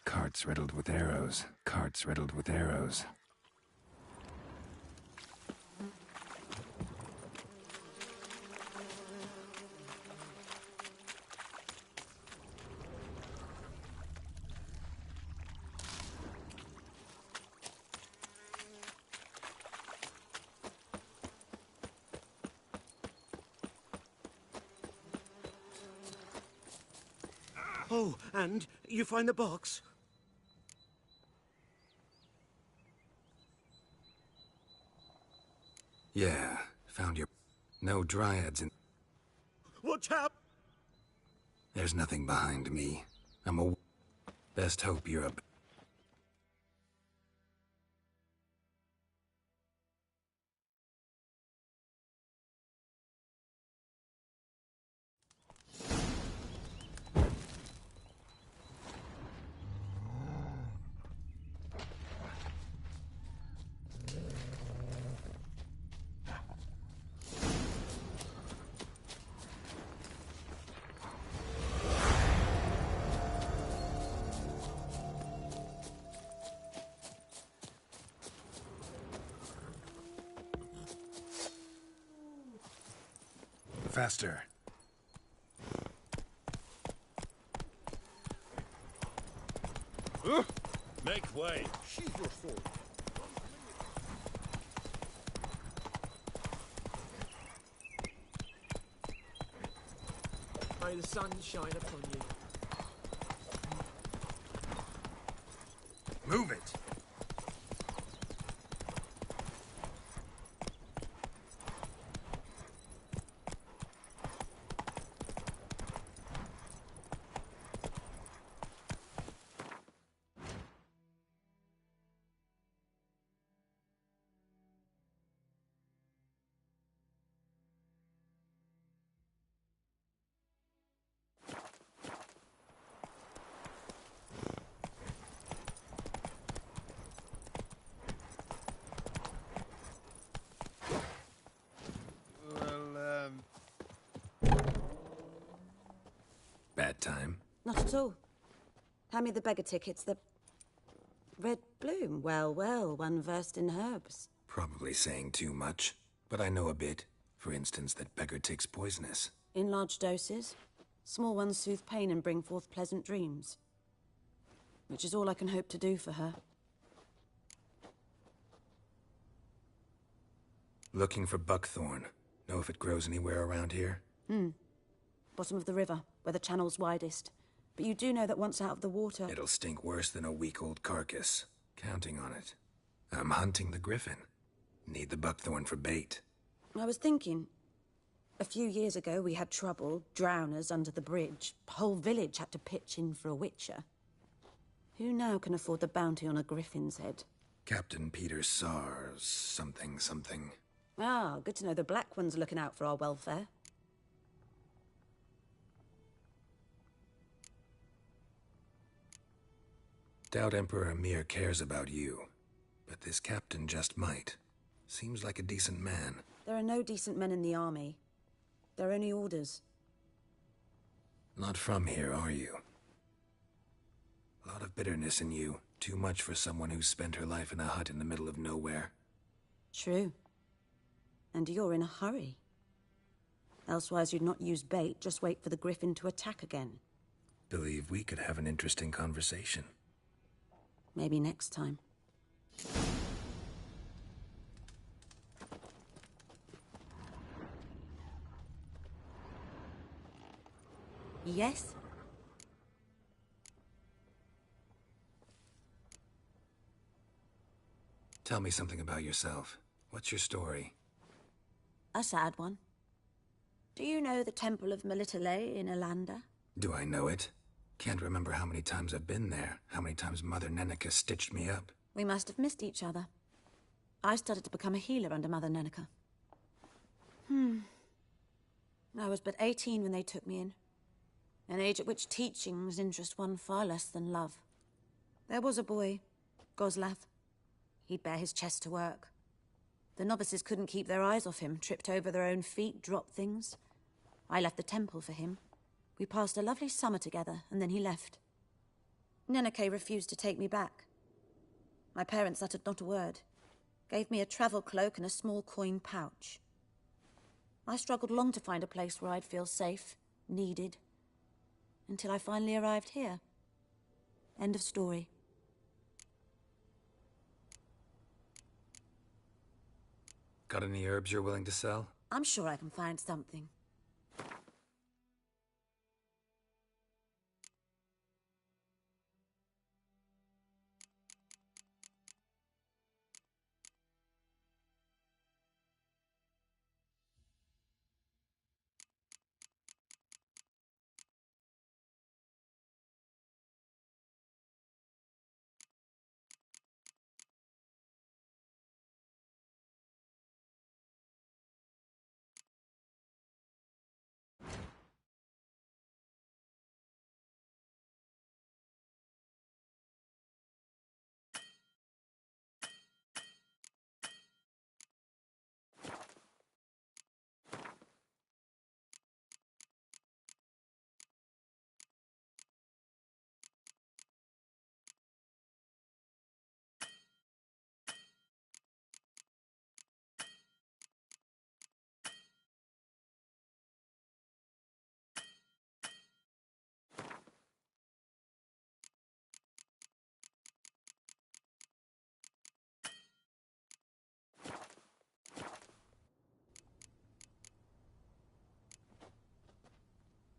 [SPEAKER 1] Carts riddled with arrows. Carts riddled with arrows.
[SPEAKER 5] Oh, and you find the box?
[SPEAKER 1] Yeah, found your... No dryads in...
[SPEAKER 5] Watch out!
[SPEAKER 1] There's nothing behind me. I'm a... Best hope you're a... Faster.
[SPEAKER 18] Make way.
[SPEAKER 11] Sheathe your sword. May the sun shine upon you.
[SPEAKER 1] Move it! Bad time?
[SPEAKER 19] Not at all. Hand me the beggar tickets, the... Red bloom. Well, well, one versed in herbs.
[SPEAKER 1] Probably saying too much, but I know a bit. For instance, that beggar tick's poisonous.
[SPEAKER 19] In large doses. Small ones soothe pain and bring forth pleasant dreams. Which is all I can hope to do for her.
[SPEAKER 1] Looking for buckthorn. Know if it grows anywhere around here?
[SPEAKER 19] Bottom of the river, where the channel's widest. But you do know that once out of the water...
[SPEAKER 1] It'll stink worse than a week-old carcass. Counting on it. I'm hunting the Griffin. Need the buckthorn for bait.
[SPEAKER 19] I was thinking... A few years ago, we had trouble, drowners under the bridge. The whole village had to pitch in for a witcher. Who now can afford the bounty on a Griffin's head?
[SPEAKER 1] Captain Peter Sars, something.
[SPEAKER 19] Ah, good to know the Black One's looking out for our welfare.
[SPEAKER 1] Doubt Emperor Emir cares about you, but this captain just might. Seems like a decent man.
[SPEAKER 19] There are no decent men in the army. There are only orders.
[SPEAKER 1] Not from here, are you? A lot of bitterness in you. Too much for someone who spent her life in a hut in the middle of nowhere.
[SPEAKER 19] True. And you're in a hurry. Elsewise you'd not use bait, just wait for the Griffin to attack again.
[SPEAKER 1] Believe we could have an interesting conversation.
[SPEAKER 19] Maybe next time. Yes?
[SPEAKER 1] Tell me something about yourself. What's your story?
[SPEAKER 19] A sad one. Do you know the Temple of Melitele in Alanda?
[SPEAKER 1] Do I know it? Can't remember how many times I've been there, how many times Mother Neneka stitched me up.
[SPEAKER 19] We must have missed each other. I started to become a healer under Mother Neneka. I was but 18 when they took me in. An age at which teachings interest one far less than love. There was a boy, Goslath. He'd bear his chest to work. The novices couldn't keep their eyes off him, tripped over their own feet, dropped things. I left the temple for him. We passed a lovely summer together, and then he left. Neneke refused to take me back. My parents uttered not a word. Gave me a travel cloak and a small coin pouch. I struggled long to find a place where I'd feel safe, needed, until I finally arrived here. End of story.
[SPEAKER 1] Got any herbs you're willing to sell?
[SPEAKER 19] I'm sure I can find something.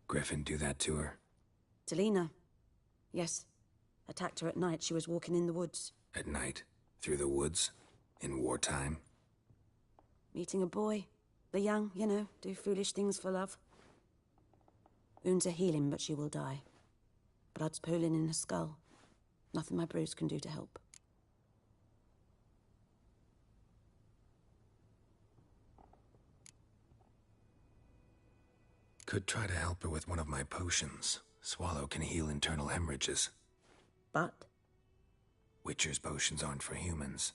[SPEAKER 1] Griffin do that to her?
[SPEAKER 19] Delina. Yes. Attacked her at night. She was walking in the woods.
[SPEAKER 1] At night? Through the woods? In wartime?
[SPEAKER 19] Meeting a boy. The young, you know, do foolish things for love. Wounds are healing, but she will die. Blood's pooling in her skull. Nothing my bruise can do to help.
[SPEAKER 1] Could try to help her with one of my potions. Swallow can heal internal hemorrhages.
[SPEAKER 19] But?
[SPEAKER 1] Witcher's potions aren't for humans.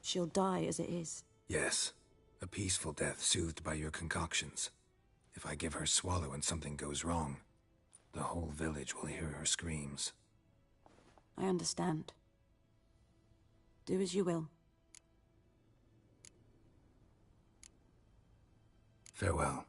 [SPEAKER 19] She'll die as it is.
[SPEAKER 1] Yes. A peaceful death soothed by your concoctions. If I give her Swallow and something goes wrong, the whole village will hear her screams.
[SPEAKER 19] I understand. Do as you will.
[SPEAKER 1] Farewell.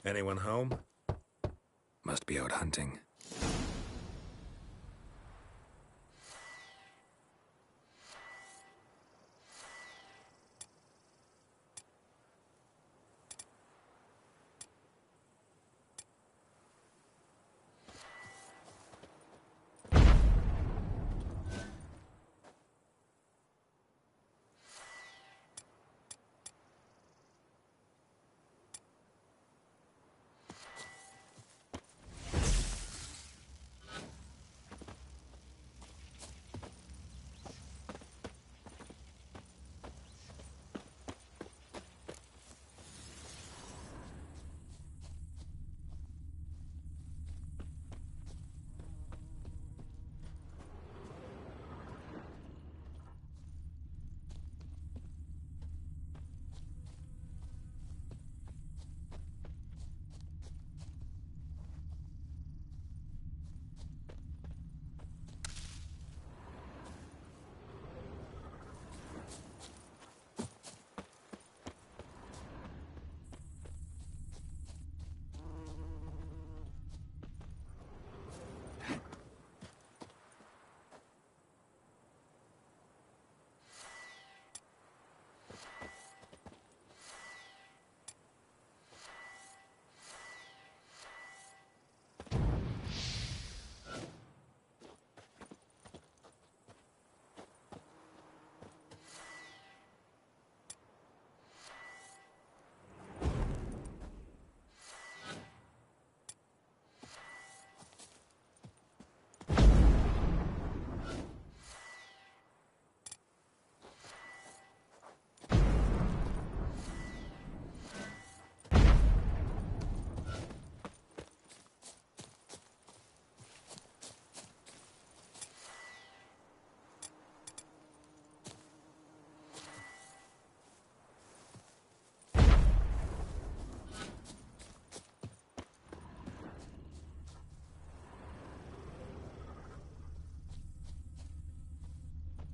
[SPEAKER 20] Anyone home?
[SPEAKER 1] Must be out hunting.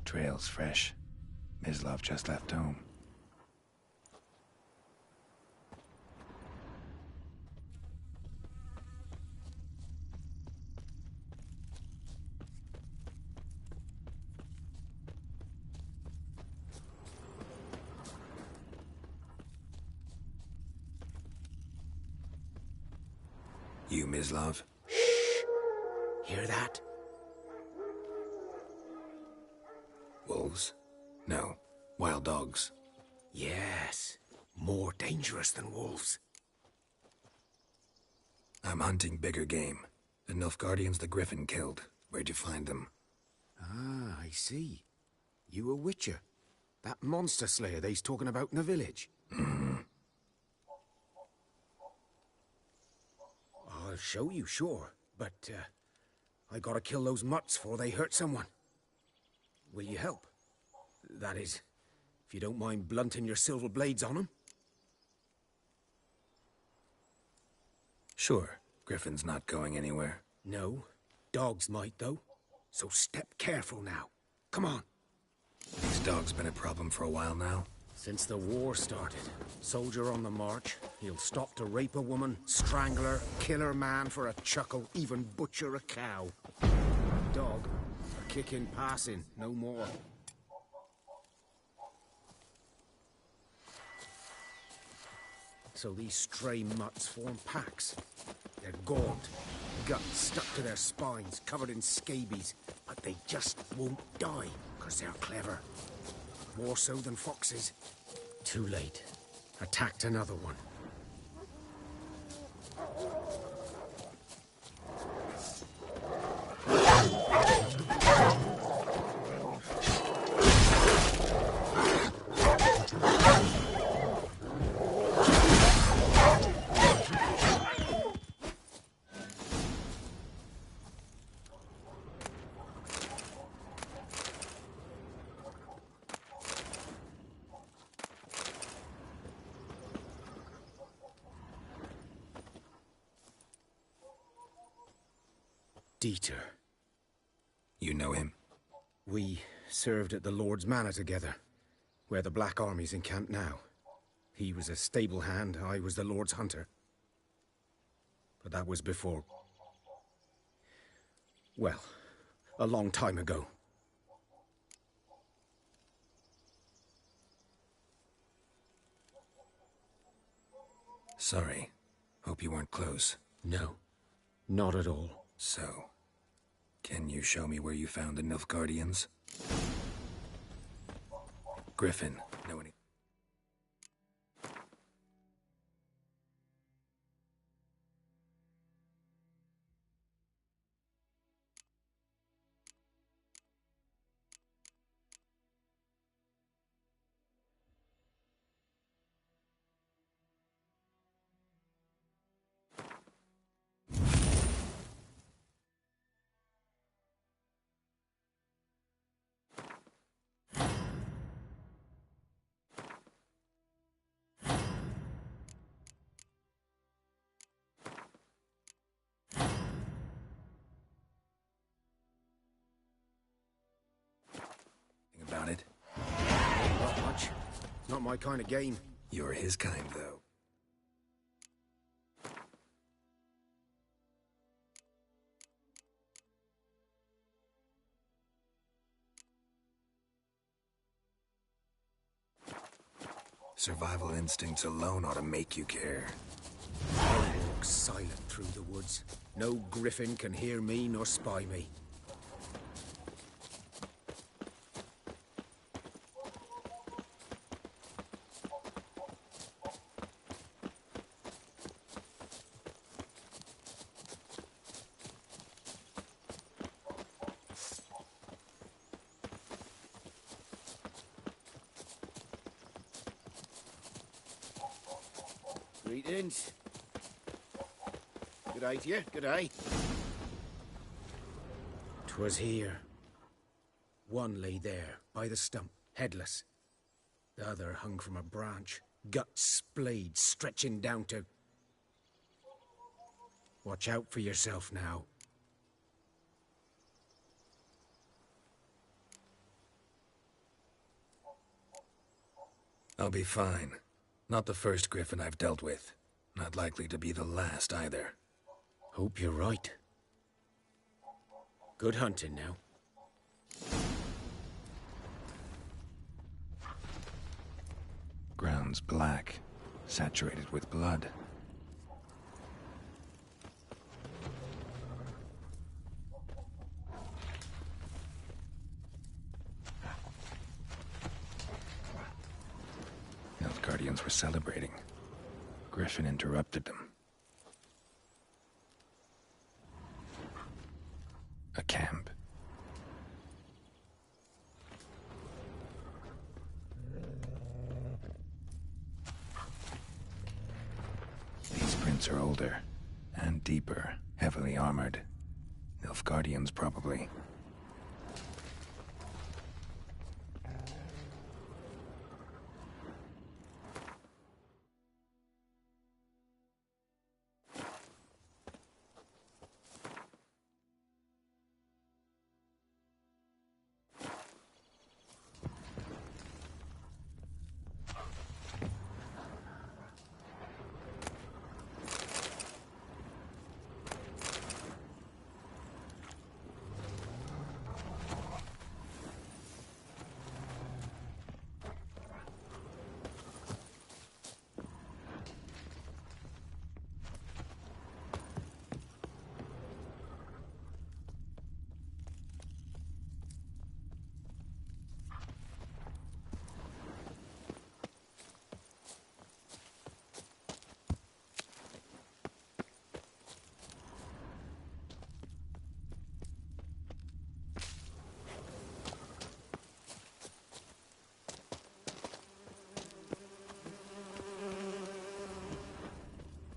[SPEAKER 1] Trail's fresh. Mislov just left home. You, Mislov?
[SPEAKER 11] Hear that?
[SPEAKER 1] Wolves? No. Wild dogs.
[SPEAKER 11] Yes. More dangerous than wolves.
[SPEAKER 1] I'm hunting bigger game. The Nilfgaardians the Griffin killed. Where'd you find them?
[SPEAKER 11] Ah, I see. You a witcher. That monster slayer they's talking about in the village.
[SPEAKER 1] Mm-hmm.
[SPEAKER 11] I'll show you, sure. But, I gotta kill those mutts before they hurt someone. Will you help? That is, if you don't mind blunting your silver blades on them.
[SPEAKER 1] Sure. Griffin's not going anywhere.
[SPEAKER 11] No. Dogs might, though. So step careful now. Come on.
[SPEAKER 1] These dogs been a problem for a while now?
[SPEAKER 11] Since the war started. Soldier on the march. He'll stop to rape a woman, strangle her, kill her man for a chuckle, even butcher a cow. A dog. A kick in passing, no more. So these stray mutts form packs. They're gaunt, guts stuck to their spines, covered in scabies, but they just won't die, because they're clever. More so than foxes. Too late. Attacked another one. Dieter.
[SPEAKER 1] You know him?
[SPEAKER 11] We served at the Lord's Manor together, where the Black Army's encamped now. He was a stable hand, I was the Lord's hunter. But that was before... well, a long time ago.
[SPEAKER 1] Sorry. Hope you weren't close.
[SPEAKER 11] No, not at all.
[SPEAKER 1] So, can you show me where you found the Nilfgaardians? Griffin, know any... about it?
[SPEAKER 11] Not much. Not my kind of game.
[SPEAKER 1] You're his kind, though. Survival instincts alone ought to make you care.
[SPEAKER 11] I walk silent through the woods. No Griffin can hear me nor spy me.
[SPEAKER 17] Greetings. Good day to you, good day.
[SPEAKER 11] 'Twas here. One lay there, by the stump, headless. The other hung from a branch, guts splayed, stretching down to... Watch out for yourself now.
[SPEAKER 1] I'll be fine. Not the first Griffin I've dealt with. Not likely to be the last, either.
[SPEAKER 11] Hope you're right. Good hunting now.
[SPEAKER 1] Ground's black, saturated with blood. Nilfgaardians were celebrating. Griffin interrupted them. A camp. These prints are older and deeper, heavily armored. Nilfgaardians, probably.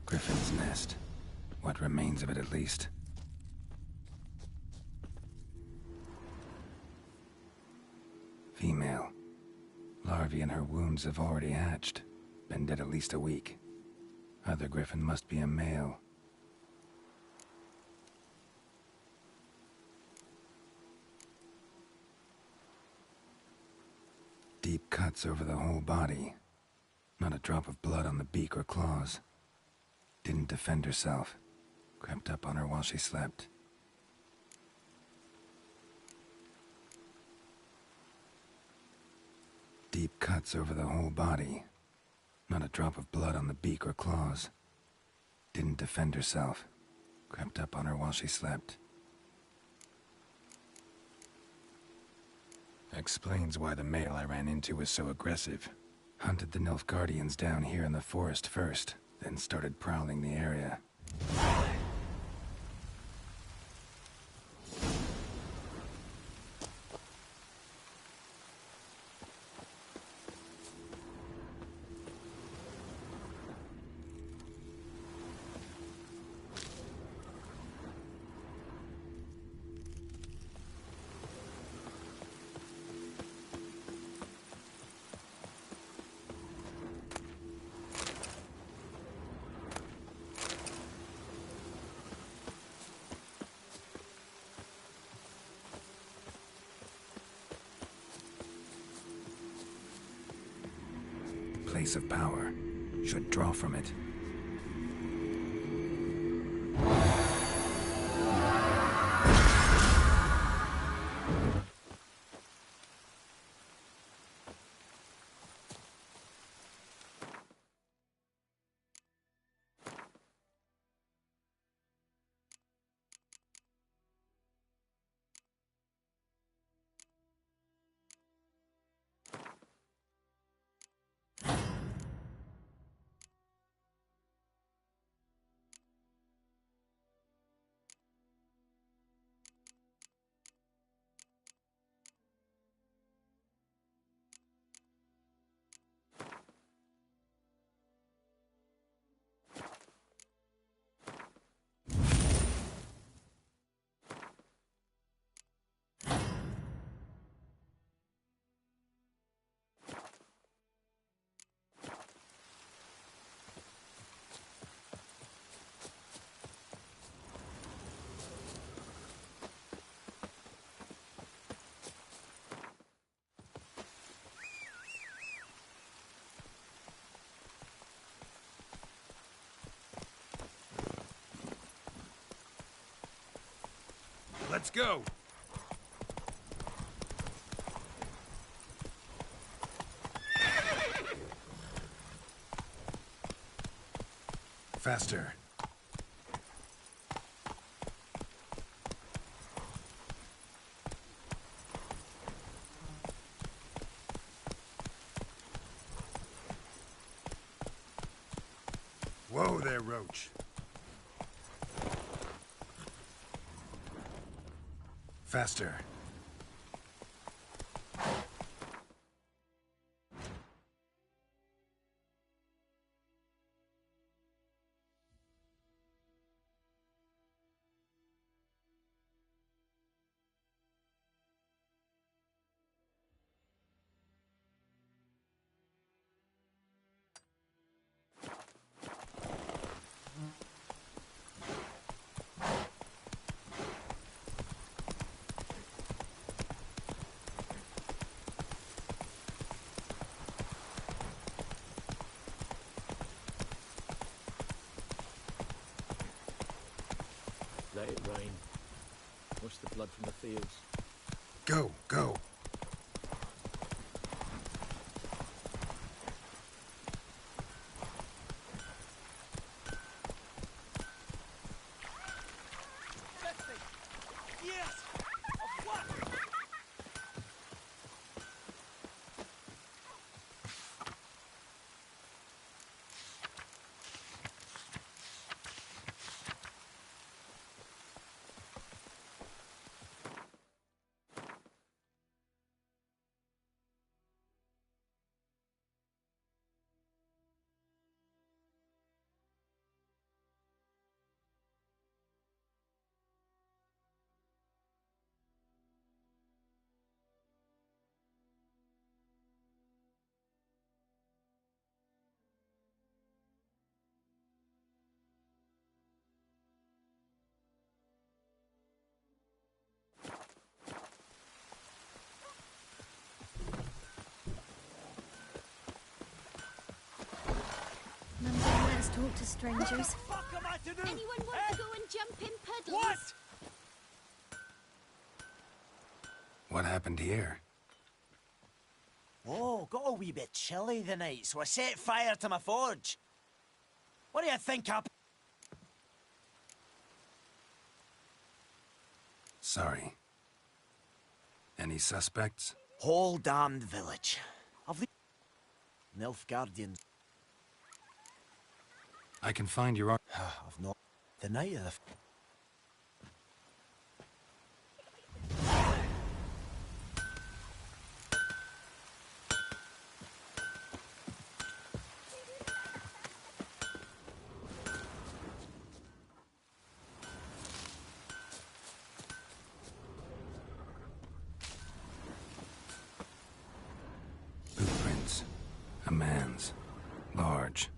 [SPEAKER 1] Griffin's nest. What remains of it, at least. Female. Larvae in her wounds have already hatched. Been dead at least a week. Other Griffin must be a male. Deep cuts over the whole body. Not a drop of blood on the beak or claws. Didn't defend herself. Crept up on her while she slept. Deep cuts over the whole body. Not a drop of blood on the beak or claws. Didn't defend herself. Crept up on her while she slept. Explains why the male I ran into was so aggressive. Hunted the Nilfgaardians down here in the forest first, then started prowling the area. Place of power. Should draw from it.
[SPEAKER 3] Let's go!
[SPEAKER 1] Faster.
[SPEAKER 3] Whoa there, Roach.
[SPEAKER 1] Faster.
[SPEAKER 16] Let it rain. Wash the blood from the fields.
[SPEAKER 1] Go, go.
[SPEAKER 19] talk to strangers.
[SPEAKER 10] What the fuck am I to do?
[SPEAKER 4] Anyone want to go and jump in puddles?
[SPEAKER 10] What?
[SPEAKER 1] What happened here?
[SPEAKER 10] Oh, got a wee bit chilly the night, so I set fire to my forge. What do you think up?
[SPEAKER 1] Sorry. Any suspects?
[SPEAKER 10] Whole damned village. Of the Nilfgaardians.
[SPEAKER 1] I can find your...
[SPEAKER 10] I've not... The night of the...
[SPEAKER 1] Footprints. A man's. Large.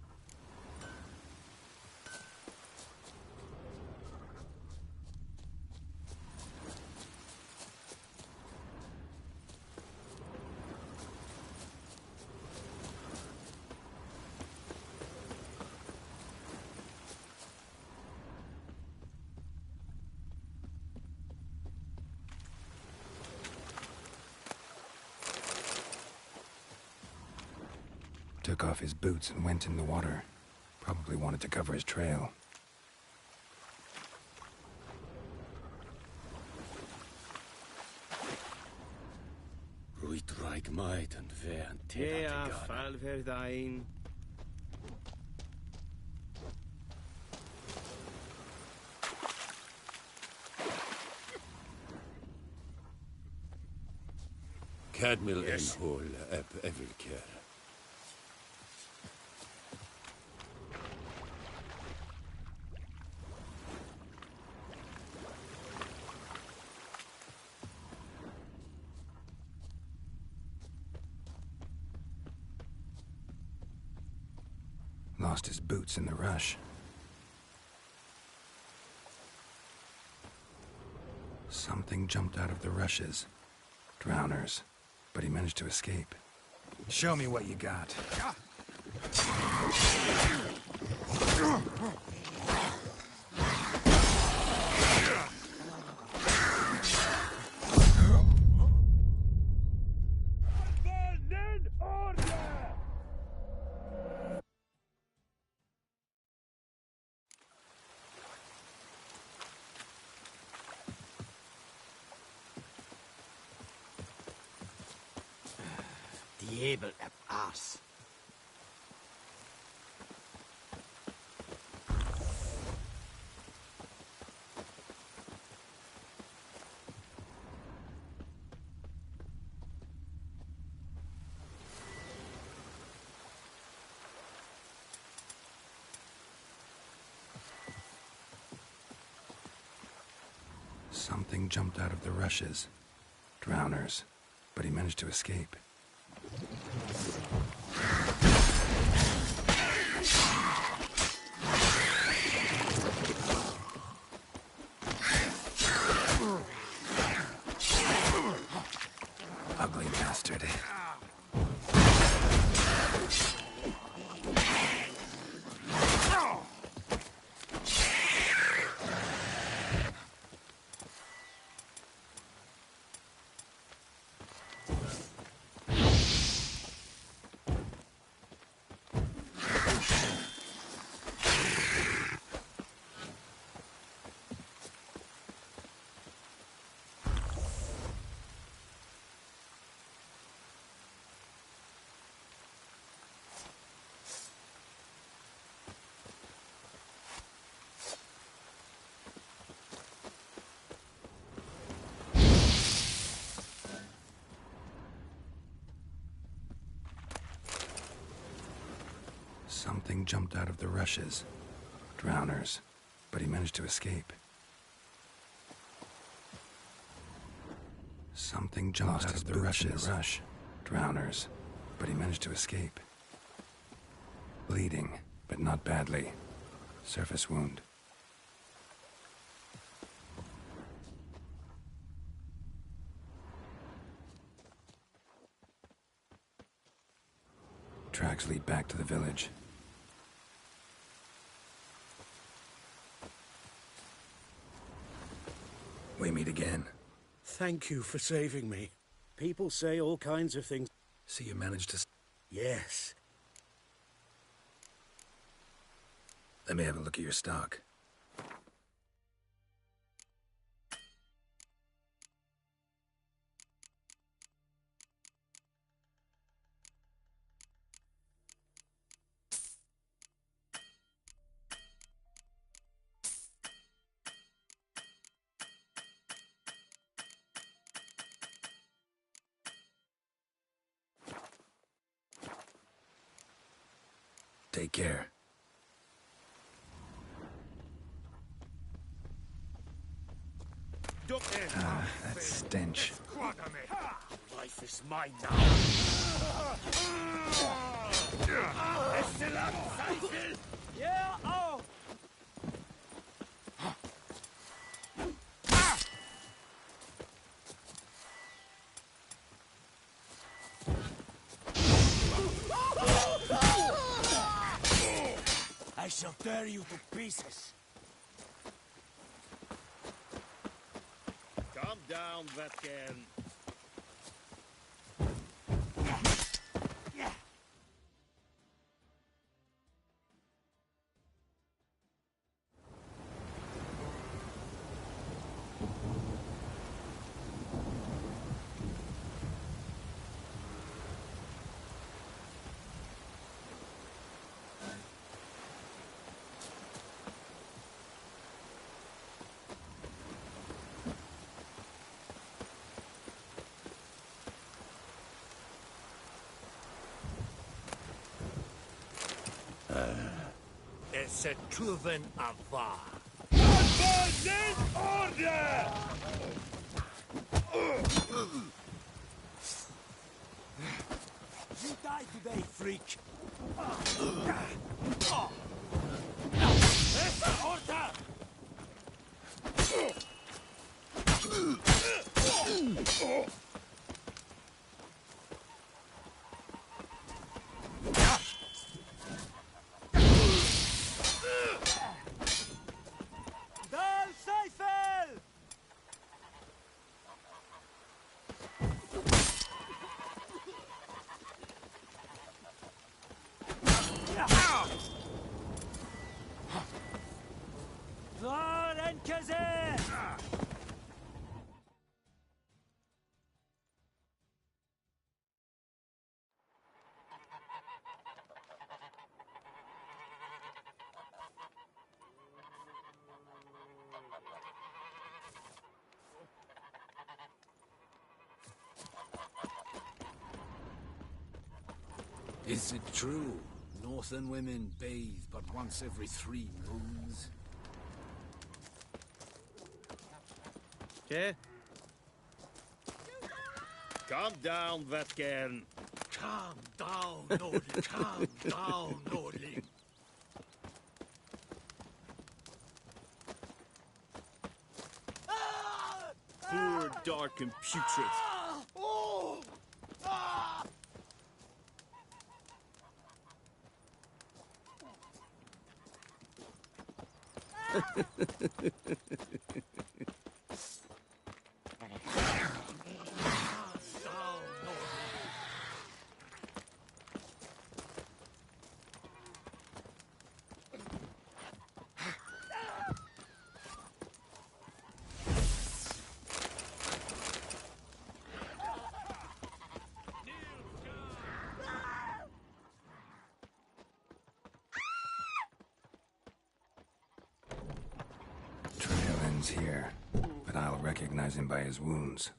[SPEAKER 1] Took off his boots and went in the water. Probably wanted to cover his trail.
[SPEAKER 17] Ruit rijk might and ver and
[SPEAKER 11] Ja, fall verdain.
[SPEAKER 3] Cadmil en hol eb evilker.
[SPEAKER 1] Lost his boots in the rush. Something jumped out of the rushes. Drowners. But he managed to escape. Show me what you got.
[SPEAKER 10] Diabel ab ass.
[SPEAKER 1] Something jumped out of the rushes. Drowners. But he managed to escape. Ugly bastard. Something jumped out of the rushes. Drowners. But he managed to escape. Something jumped out of the rushes. Drowners. But he managed to escape. Bleeding, but not badly. Surface wound. Tracks lead back to the village. We meet again.
[SPEAKER 5] Thank you for saving me. People say all kinds of things.
[SPEAKER 1] So you managed to...
[SPEAKER 5] Yes.
[SPEAKER 1] Let me have a look at your stock. Take care. Ah, that stench.
[SPEAKER 11] Life is mine now.
[SPEAKER 10] Yeah, oh!
[SPEAKER 11] I shall tear you to pieces.
[SPEAKER 17] Calm down, Vatkan.
[SPEAKER 18] It's a proven avar.
[SPEAKER 11] Advance in order! You die today, freak. Esa order!
[SPEAKER 10] Dal Seifel! Var enkeze!
[SPEAKER 11] Is it true? Northern women bathe but once every 3 moons?
[SPEAKER 17] Okay? Calm down, Vatkan.
[SPEAKER 11] Calm down, Nordling. Calm down, Nordling.
[SPEAKER 17] Poor, dark, and putrid.
[SPEAKER 11] Oh! Ah!
[SPEAKER 1] Trail ends here, but I'll recognize him by his wounds.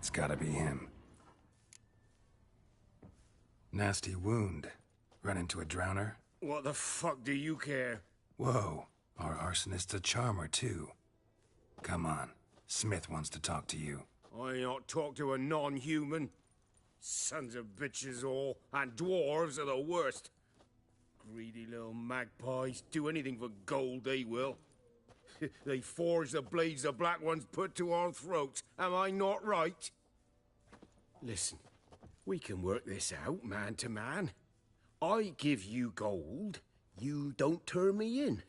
[SPEAKER 1] It's gotta be him. Nasty wound. Run into a drowner?
[SPEAKER 11] What the fuck do you care?
[SPEAKER 1] Whoa, our arsonist's a charmer too. Come on, Smith wants to talk to you.
[SPEAKER 11] I ain't not talk to a non-human. Sons of bitches all, and dwarves are the worst. Greedy little magpies, do anything for gold, they will. They forge the blades the Black Ones put to our throats, am I not right? Listen, we can work this out, man to man. I give you gold, you don't turn me in.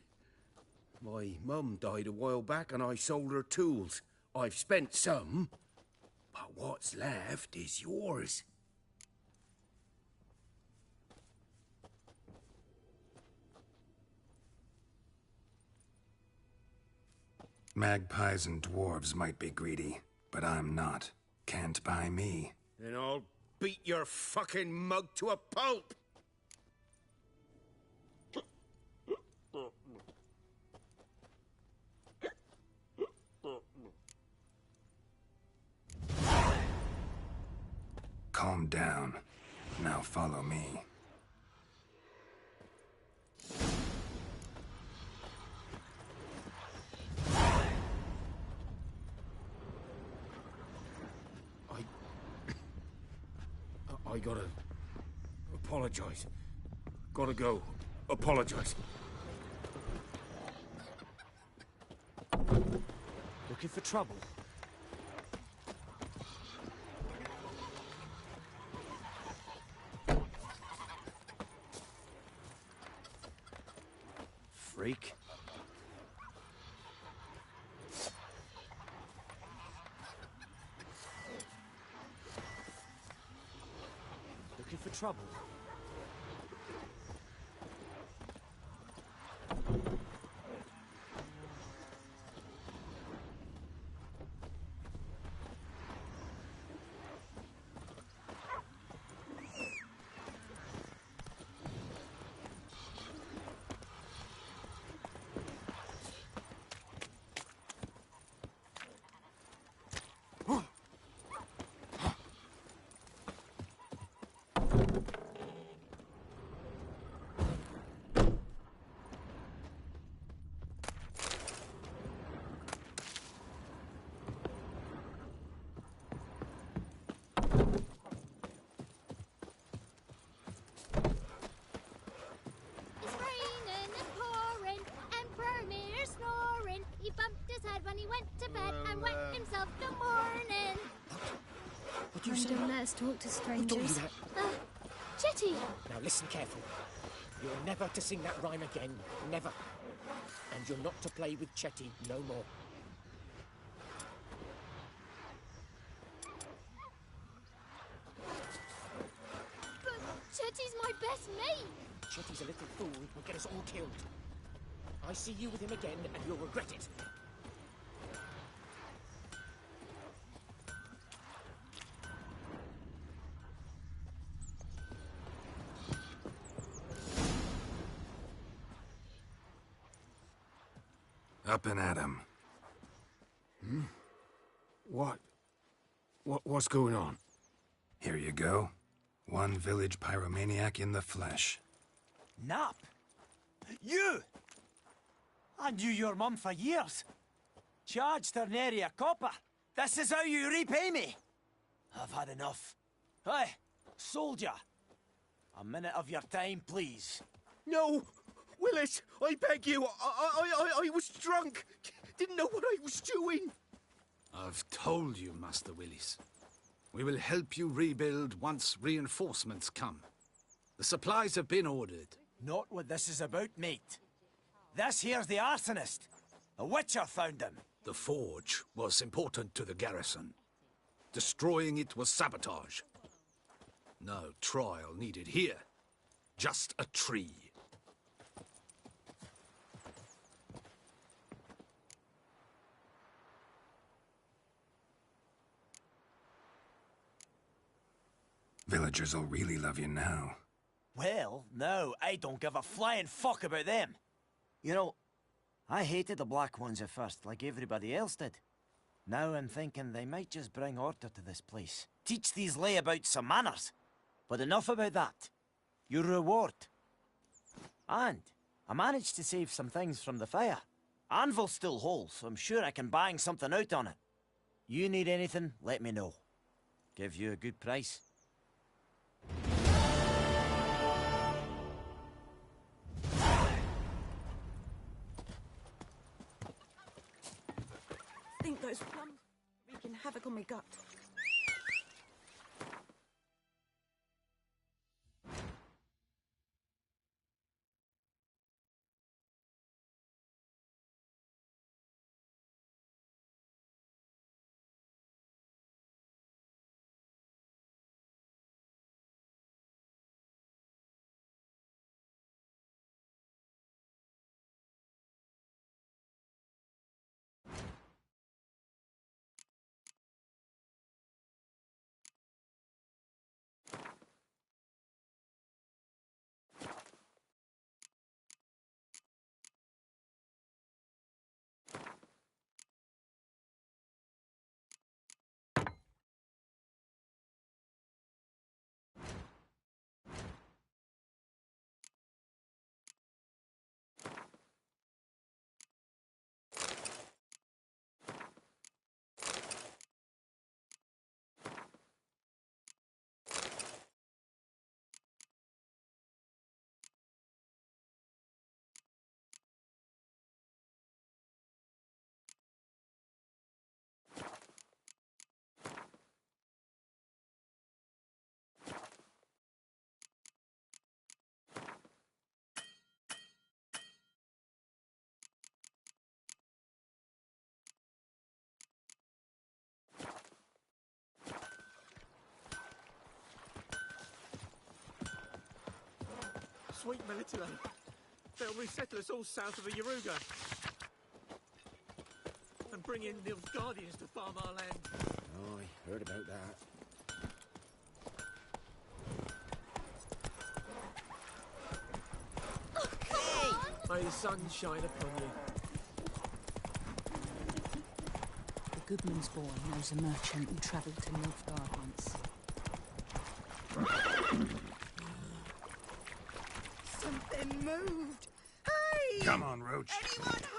[SPEAKER 11] My mum died a while back and I sold her tools. I've spent some, but what's left is yours.
[SPEAKER 1] Magpies and dwarves might be greedy, but I'm not. Can't buy me.
[SPEAKER 11] Then I'll beat your fucking mug to a pulp!
[SPEAKER 1] Calm down. Now follow me.
[SPEAKER 11] I gotta apologize. Gotta go. Apologize.
[SPEAKER 10] Looking for trouble?
[SPEAKER 5] Freak.
[SPEAKER 10] Looking for trouble?
[SPEAKER 4] When he went to bed and wet himself the morning.
[SPEAKER 20] Don't let us talk to strangers.
[SPEAKER 4] Chetty!
[SPEAKER 21] Now listen carefully. You're never to sing that rhyme again. Never. And you're not to play with Chetty no more.
[SPEAKER 4] But Chetty's my best mate!
[SPEAKER 21] Chetty's a little fool who'll get us all killed. I see you with him again and you'll regret it.
[SPEAKER 1] Up and at him.
[SPEAKER 11] What's going on?
[SPEAKER 1] Here you go. One village pyromaniac in the flesh.
[SPEAKER 10] Nap? You! I knew your mum for years. Charged her nary a copper. This is how you repay me. I've had enough. Hey, soldier. A minute of your time, please.
[SPEAKER 11] No! Willis, I beg you. I was drunk. Didn't know what I was doing.
[SPEAKER 12] I've told you, Master Willis. We will help you rebuild once reinforcements come. The supplies have been ordered.
[SPEAKER 10] Not what this is about, mate. This here's the arsonist. A witcher found him.
[SPEAKER 12] The forge was important to the garrison. Destroying it was sabotage. No trial needed here. Just a tree.
[SPEAKER 1] Villagers will really love you now.
[SPEAKER 10] Well, no, I don't give a flying fuck about them. You know, I hated the Black Ones at first, like everybody else did. Now I'm thinking they might just bring order to this place. Teach these layabouts some manners. But enough about that. Your reward. And I managed to save some things from the fire. Anvil's still whole, so I'm sure I can bang something out on it. You need anything, let me know. Give you a good price.
[SPEAKER 19] Think those plums wreaking havoc on my gut.
[SPEAKER 21] Sweet Melitilo. They'll resettle us all south of the Yaruga. And bring in the Guardians to farm our land.
[SPEAKER 11] Oh, I heard about that.
[SPEAKER 21] May the sun shine upon you.
[SPEAKER 14] The Goodman's boy knows a merchant who travelled to Nilfgaard once.
[SPEAKER 21] Something moved. Hey!
[SPEAKER 3] Come on, Roach.
[SPEAKER 21] Anyone home?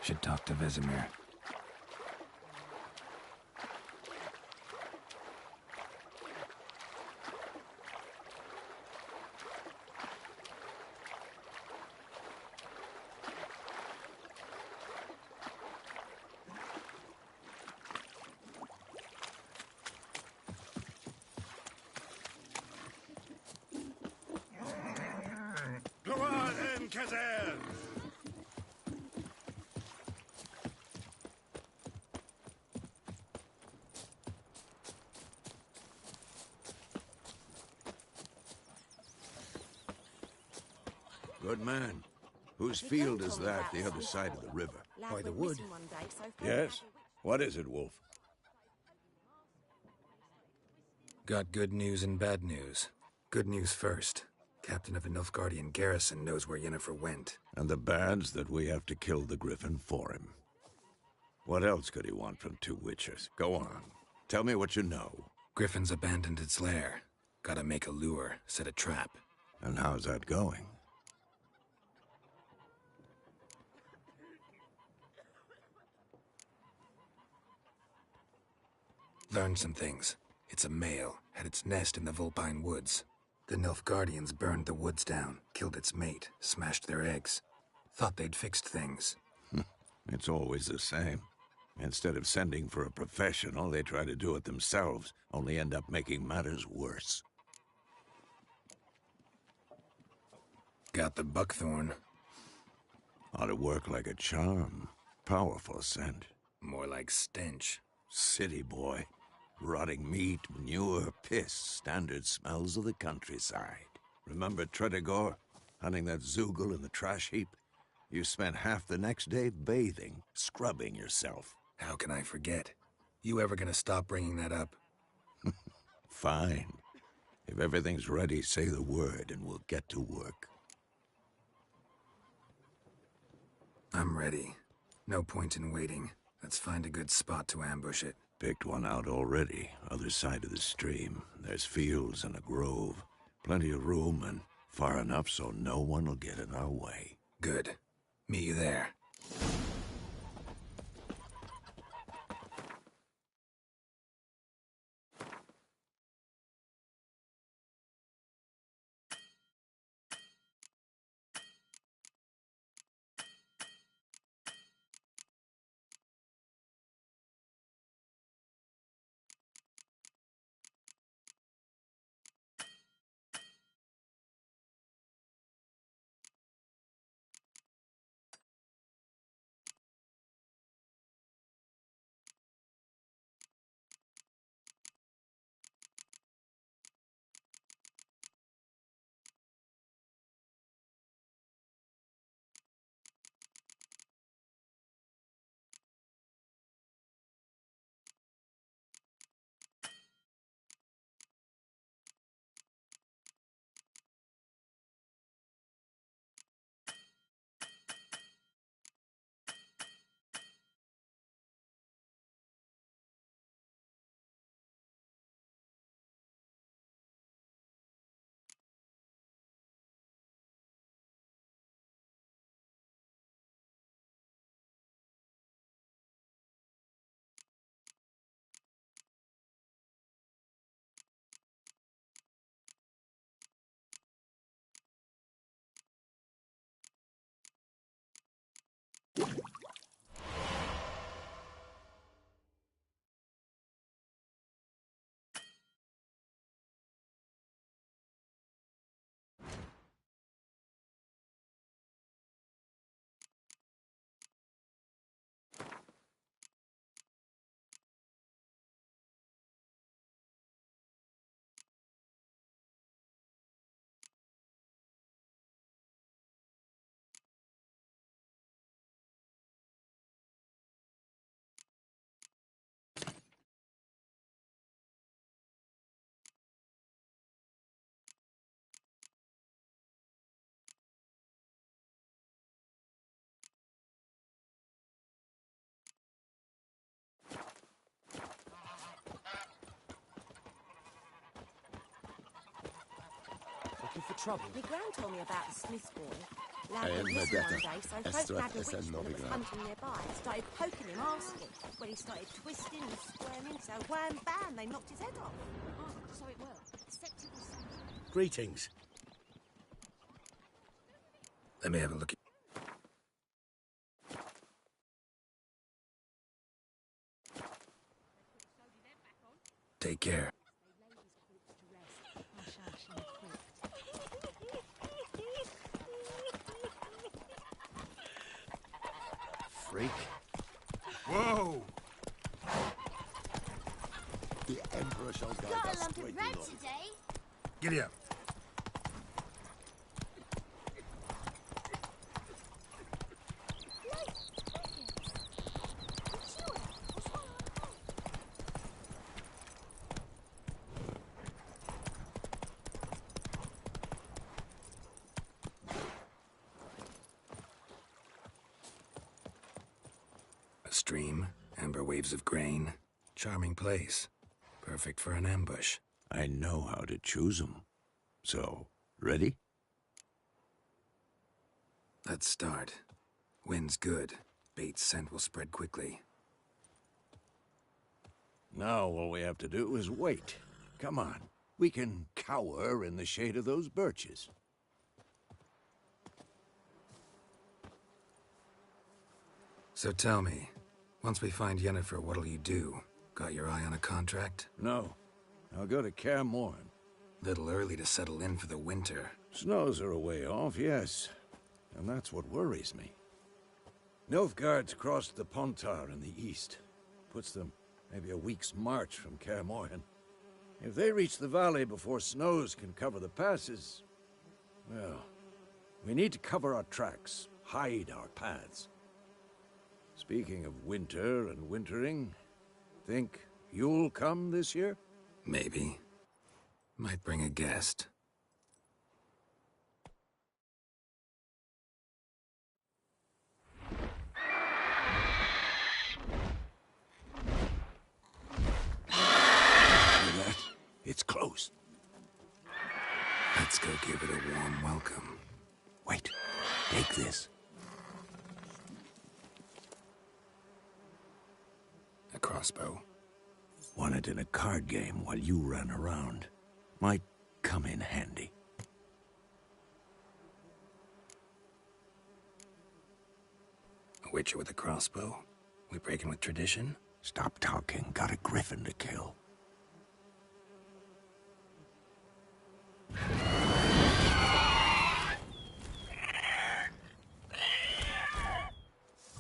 [SPEAKER 1] Should talk to Vesemir.
[SPEAKER 3] Go on, Kazer! Good man. Whose field is that the other side of the river?
[SPEAKER 11] By the wood.
[SPEAKER 3] Yes. What is it, Wolf?
[SPEAKER 1] Got good news and bad news. Good news first. Captain of a Nilfgaardian garrison knows where Yennefer went.
[SPEAKER 3] And the bad's that we have to kill the Griffin for him. What else could he want from two witchers? Go on. Tell me what you know.
[SPEAKER 1] Griffin's abandoned its lair. Gotta make a lure, set a trap.
[SPEAKER 3] And how's that going?
[SPEAKER 1] Learned some things. It's a male, had its nest in the Vulpine Woods. The Nilfgaardians burned the woods down, killed its mate, smashed their eggs. Thought they'd fixed things.
[SPEAKER 3] It's always the same. Instead of sending for a professional, they try to do it themselves, only end up making matters worse.
[SPEAKER 1] Got the buckthorn.
[SPEAKER 3] Ought to work like a charm. Powerful scent.
[SPEAKER 1] More like stench.
[SPEAKER 3] City boy. Rotting meat, manure, piss, standard smells of the countryside. Remember Tredegor? Hunting that Zoogle in the trash heap? You spent half the next day bathing, scrubbing yourself.
[SPEAKER 1] How can I forget? You ever gonna stop bringing that up?
[SPEAKER 3] Fine. If everything's ready, say the word and we'll get to work.
[SPEAKER 1] I'm ready. No point in waiting. Let's find a good spot to ambush it.
[SPEAKER 3] Picked one out already, other side of the stream. There's fields and a grove. Plenty of room and far enough so no one will get in our way.
[SPEAKER 1] Good. Meet you there.
[SPEAKER 21] Looking for trouble?
[SPEAKER 13] My gran told me about the Smith boy.
[SPEAKER 21] I
[SPEAKER 13] Lad
[SPEAKER 21] am
[SPEAKER 13] went missing
[SPEAKER 21] Medetta.
[SPEAKER 13] one day, so folk
[SPEAKER 21] Esther
[SPEAKER 13] nabbed a
[SPEAKER 21] Esther
[SPEAKER 13] witchman that was
[SPEAKER 21] Novigrad.
[SPEAKER 13] hunting nearby. Started poking him, asking. When he started twisting and squirming, so wham bam, they knocked his head off.
[SPEAKER 20] Oh, so it worked. Except it was something.
[SPEAKER 5] Greetings.
[SPEAKER 1] Let me have a look. Take care.
[SPEAKER 11] Freak.
[SPEAKER 15] Whoa!
[SPEAKER 11] The Emperor shall guide
[SPEAKER 4] Got a
[SPEAKER 11] us
[SPEAKER 4] lump
[SPEAKER 11] to
[SPEAKER 4] of
[SPEAKER 11] a
[SPEAKER 4] bread
[SPEAKER 11] glory.
[SPEAKER 4] today.
[SPEAKER 15] Giddy up.
[SPEAKER 1] A stream, amber waves of grain. Charming place. Perfect for an ambush.
[SPEAKER 3] I know how to choose 'em. So, ready?
[SPEAKER 1] Let's start. Wind's good. Bait's scent will spread quickly.
[SPEAKER 3] Now all we have to do is wait. Come on. We can cower in the shade of those birches.
[SPEAKER 1] So tell me, once we find Yennefer, what'll you do? Got your eye on a contract?
[SPEAKER 3] No. I'll go to Kaer Morhen.
[SPEAKER 1] Little early to settle in for the winter.
[SPEAKER 3] Snows are a way off, yes. And that's what worries me. Nilfgaard's crossed the Pontar in the east. Puts them maybe a week's march from Kaer Morhen. If they reach the valley before snows can cover the passes, well, we need to cover our tracks, hide our paths. Speaking of winter and wintering, think you'll come this year?
[SPEAKER 1] Maybe. Might bring a guest.
[SPEAKER 3] It's close.
[SPEAKER 1] Let's go give it a warm welcome.
[SPEAKER 3] Wait, take this.
[SPEAKER 1] A crossbow.
[SPEAKER 3] Won it in a card game while you ran around. Might come in handy.
[SPEAKER 1] A witcher with a crossbow? We breaking with tradition?
[SPEAKER 3] Stop talking. Got a Griffin to kill.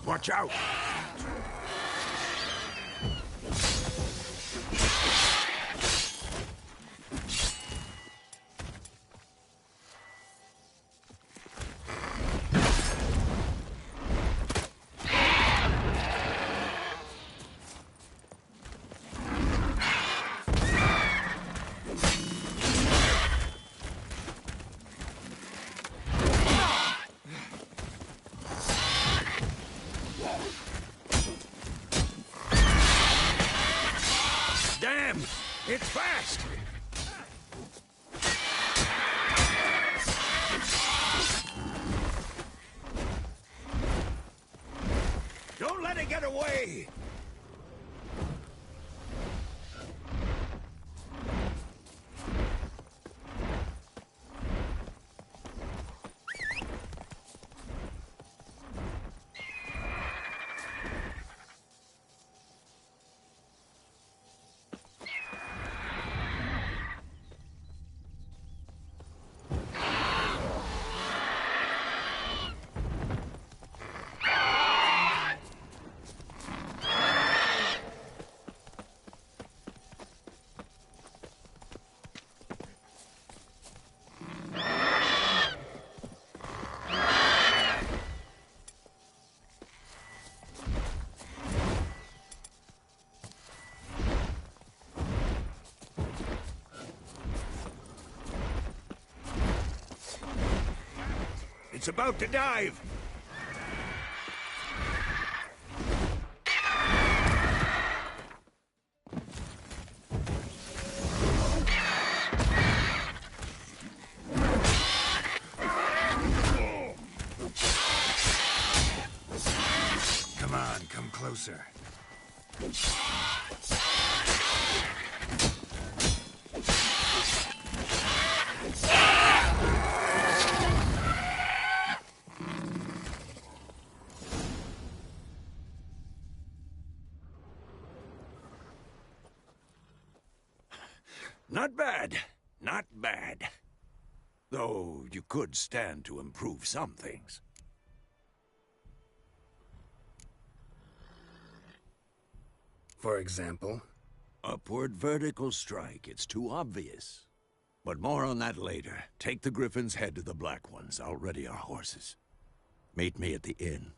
[SPEAKER 3] Watch out! It's fast! Don't let it get away! It's about to dive!
[SPEAKER 1] Come on, come closer.
[SPEAKER 3] Not bad. Not bad. Though you could stand to improve some things.
[SPEAKER 1] For example?
[SPEAKER 3] Upward vertical strike. It's too obvious. But more on that later. Take the Griffin's head to the Black Ones. I'll ready our horses. Meet me at the inn.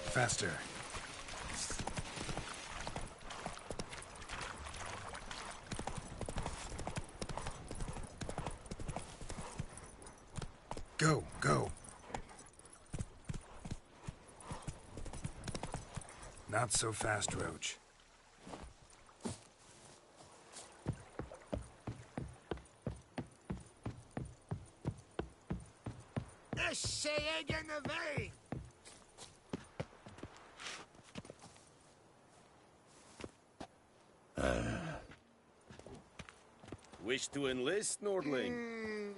[SPEAKER 1] Faster. Go, go. Not so fast, Roach.
[SPEAKER 17] Wish to enlist, Nordling?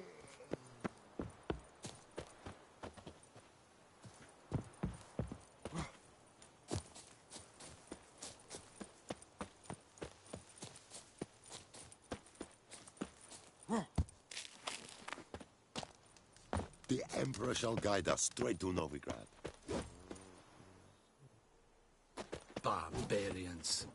[SPEAKER 7] The Emperor shall guide us straight to Novigrad.
[SPEAKER 11] Barbarians.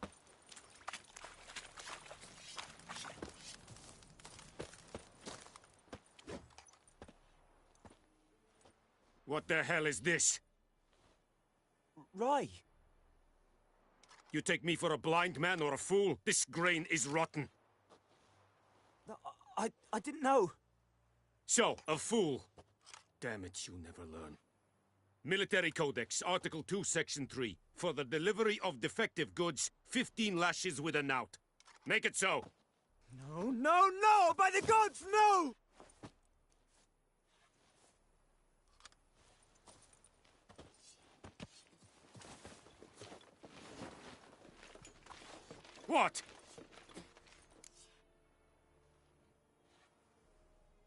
[SPEAKER 17] What the hell is this?
[SPEAKER 10] Roy!
[SPEAKER 17] You take me for a blind man or a fool? This grain is rotten.
[SPEAKER 10] No, I didn't know.
[SPEAKER 17] So, a fool. Damn it, you never learn. Military Codex, Article 2, Section 3. For the delivery of defective goods, 15 lashes with a knout. Make it so.
[SPEAKER 10] No, no, no! By the gods, no!
[SPEAKER 17] What?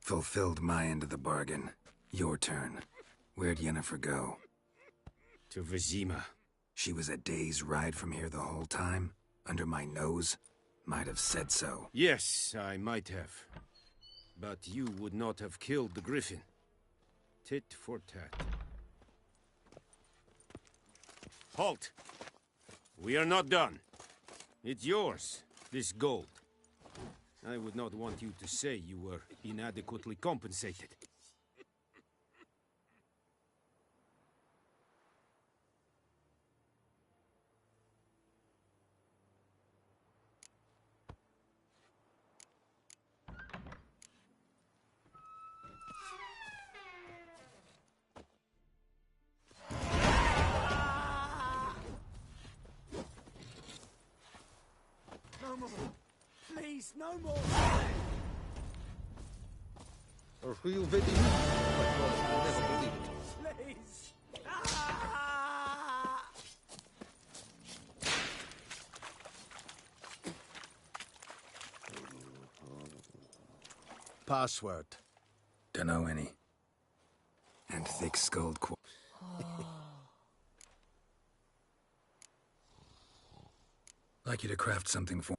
[SPEAKER 1] Fulfilled my end of the bargain. Your turn. Where'd Yennefer go?
[SPEAKER 17] To Vizima.
[SPEAKER 1] She was a day's ride from here the whole time? Under my nose? Might have said so.
[SPEAKER 17] Yes, I might have. But you would not have killed the Griffin. Tit for tat. Halt! We are not done. It's yours, this gold. I would not want you to say you were inadequately compensated.
[SPEAKER 10] No more. Please, no more.
[SPEAKER 16] Or who you very you'll never believe it.
[SPEAKER 10] Please.
[SPEAKER 11] Password.
[SPEAKER 1] Dunno any. And thick-skulled like you to craft something for...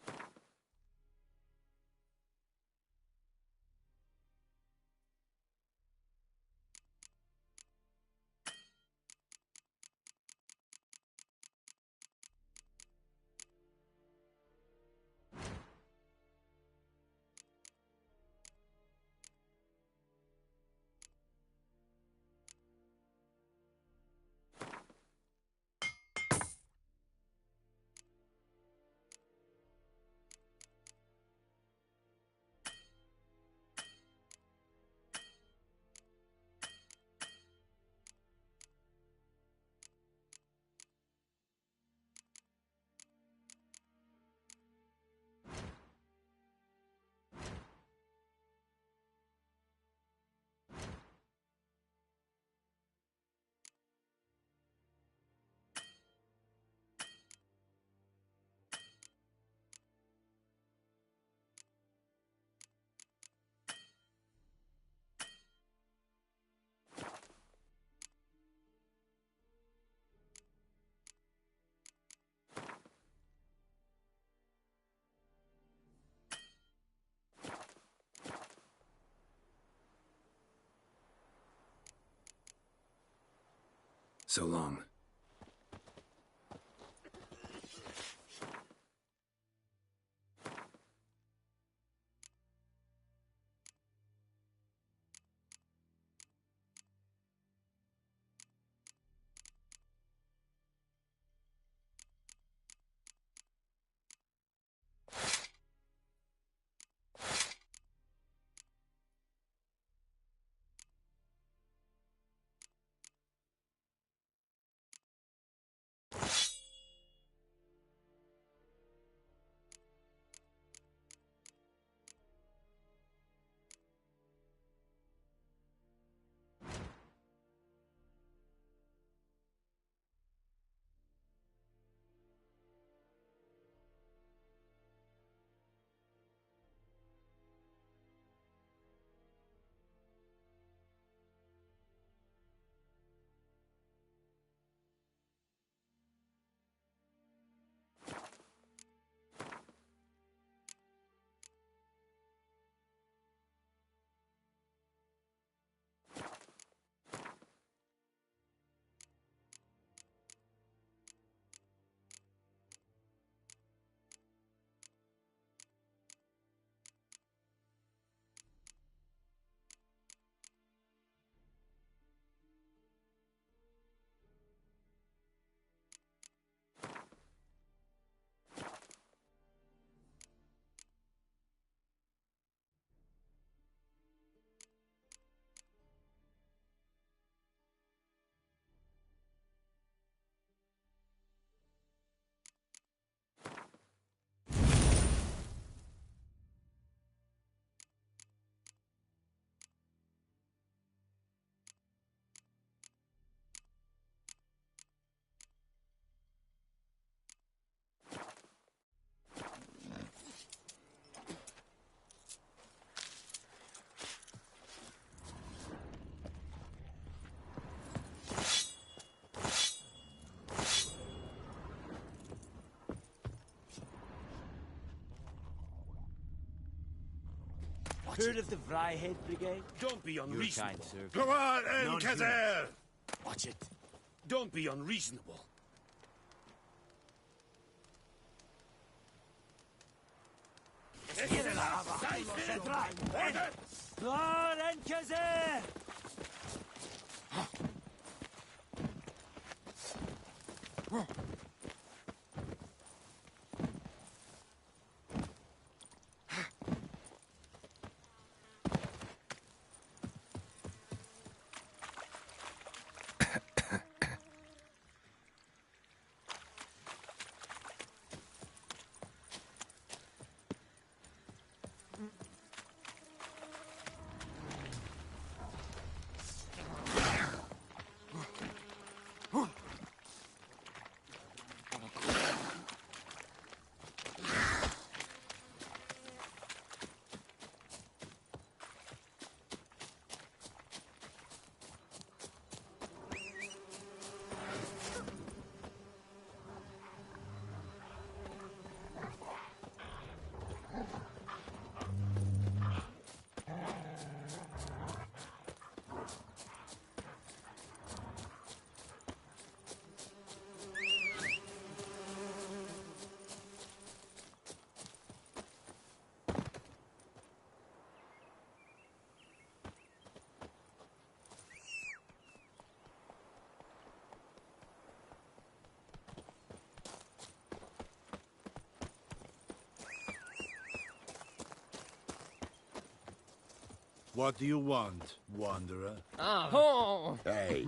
[SPEAKER 1] So long.
[SPEAKER 10] tour of the Vryhead Brigade?
[SPEAKER 17] Don't be unreasonable.
[SPEAKER 10] Kind, sir.
[SPEAKER 17] Come on,
[SPEAKER 10] Not
[SPEAKER 17] Kazar!
[SPEAKER 10] Watch it.
[SPEAKER 17] Don't be unreasonable.
[SPEAKER 2] What do you want, wanderer?
[SPEAKER 21] Oh!
[SPEAKER 2] Hey.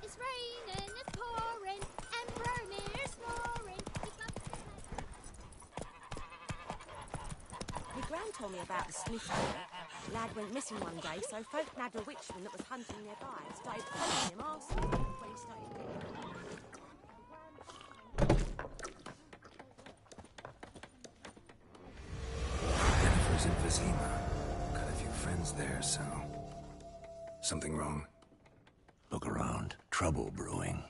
[SPEAKER 4] It's raining, it's pouring, and Bromir's snoring.
[SPEAKER 13] My gran told me about the Smith boy. Lad went missing one day, so folk nabbed a witchman that was hunting nearby and started poking him arsehole when he started getting...
[SPEAKER 1] Jennifer's in Vizima. Got a few friends there, so... Something wrong?
[SPEAKER 3] Look around. Trouble brewing.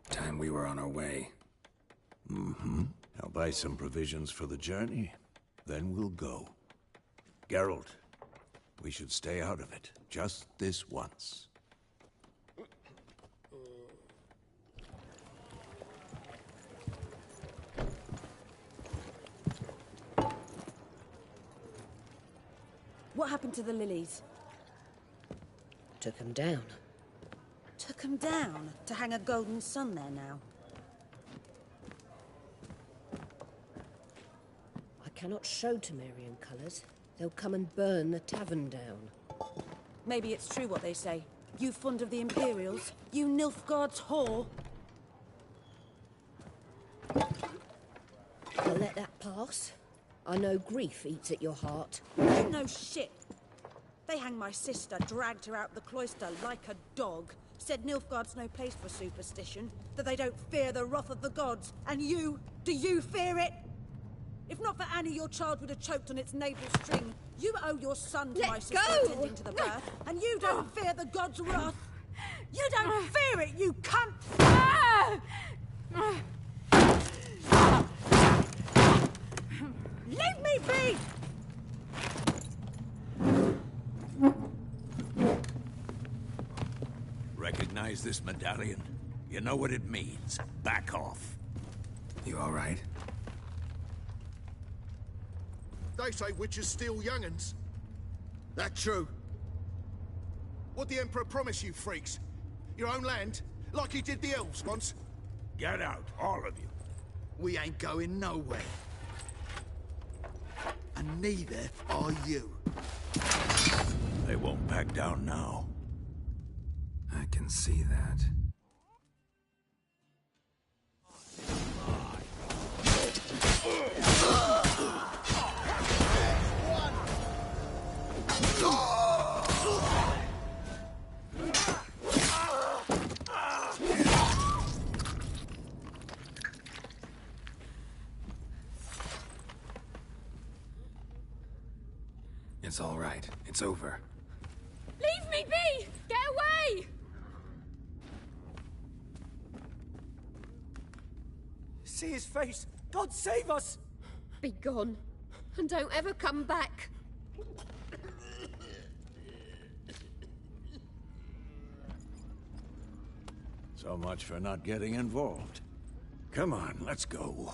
[SPEAKER 1] Time we were on our way.
[SPEAKER 3] Mm-hmm. I'll buy some provisions for the journey. Then we'll go. Geralt, we should stay out of it. Just this once.
[SPEAKER 19] What happened to the lilies?
[SPEAKER 9] Took them down.
[SPEAKER 19] Took them down to hang a golden sun there now.
[SPEAKER 9] I cannot show Temerian colours. They'll come and burn the tavern down.
[SPEAKER 19] Maybe it's true what they say. You fond of the Imperials? You Nilfgaard's whore?
[SPEAKER 9] I'll let that pass. I know grief eats at your heart.
[SPEAKER 19] You know shit. They hanged my sister, dragged her out the cloister like a dog. Said Nilfgaard's no place for superstition, that they don't fear the wrath of the gods. And you, do you fear it? If not for Annie, your child would have choked on its navel string. You owe your son to my sister attending to the birth, and you don't fear the gods' wrath. You don't fear it, you cunt! Leave me be!
[SPEAKER 3] Recognize this medallion? You know what it means. Back off.
[SPEAKER 1] You all right?
[SPEAKER 6] They say witches steal young'uns. That true? What the Emperor promise you, freaks? Your own land? Like he did the elves once?
[SPEAKER 15] Get out, all of you.
[SPEAKER 8] We ain't going nowhere. And neither are you.
[SPEAKER 3] They won't back down now.
[SPEAKER 1] I can see that. It's all right. It's over.
[SPEAKER 4] Leave me be! Get away!
[SPEAKER 10] See his face! God save us!
[SPEAKER 9] Be gone. And don't ever come back.
[SPEAKER 3] So much for not getting involved. Come on, let's go.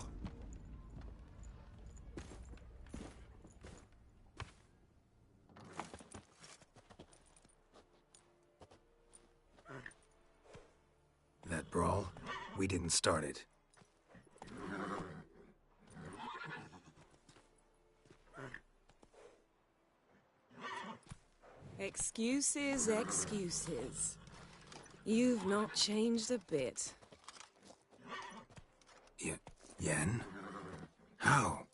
[SPEAKER 1] That brawl, we didn't start it.
[SPEAKER 13] Excuses, excuses. You've not changed a bit.
[SPEAKER 1] Yen? How?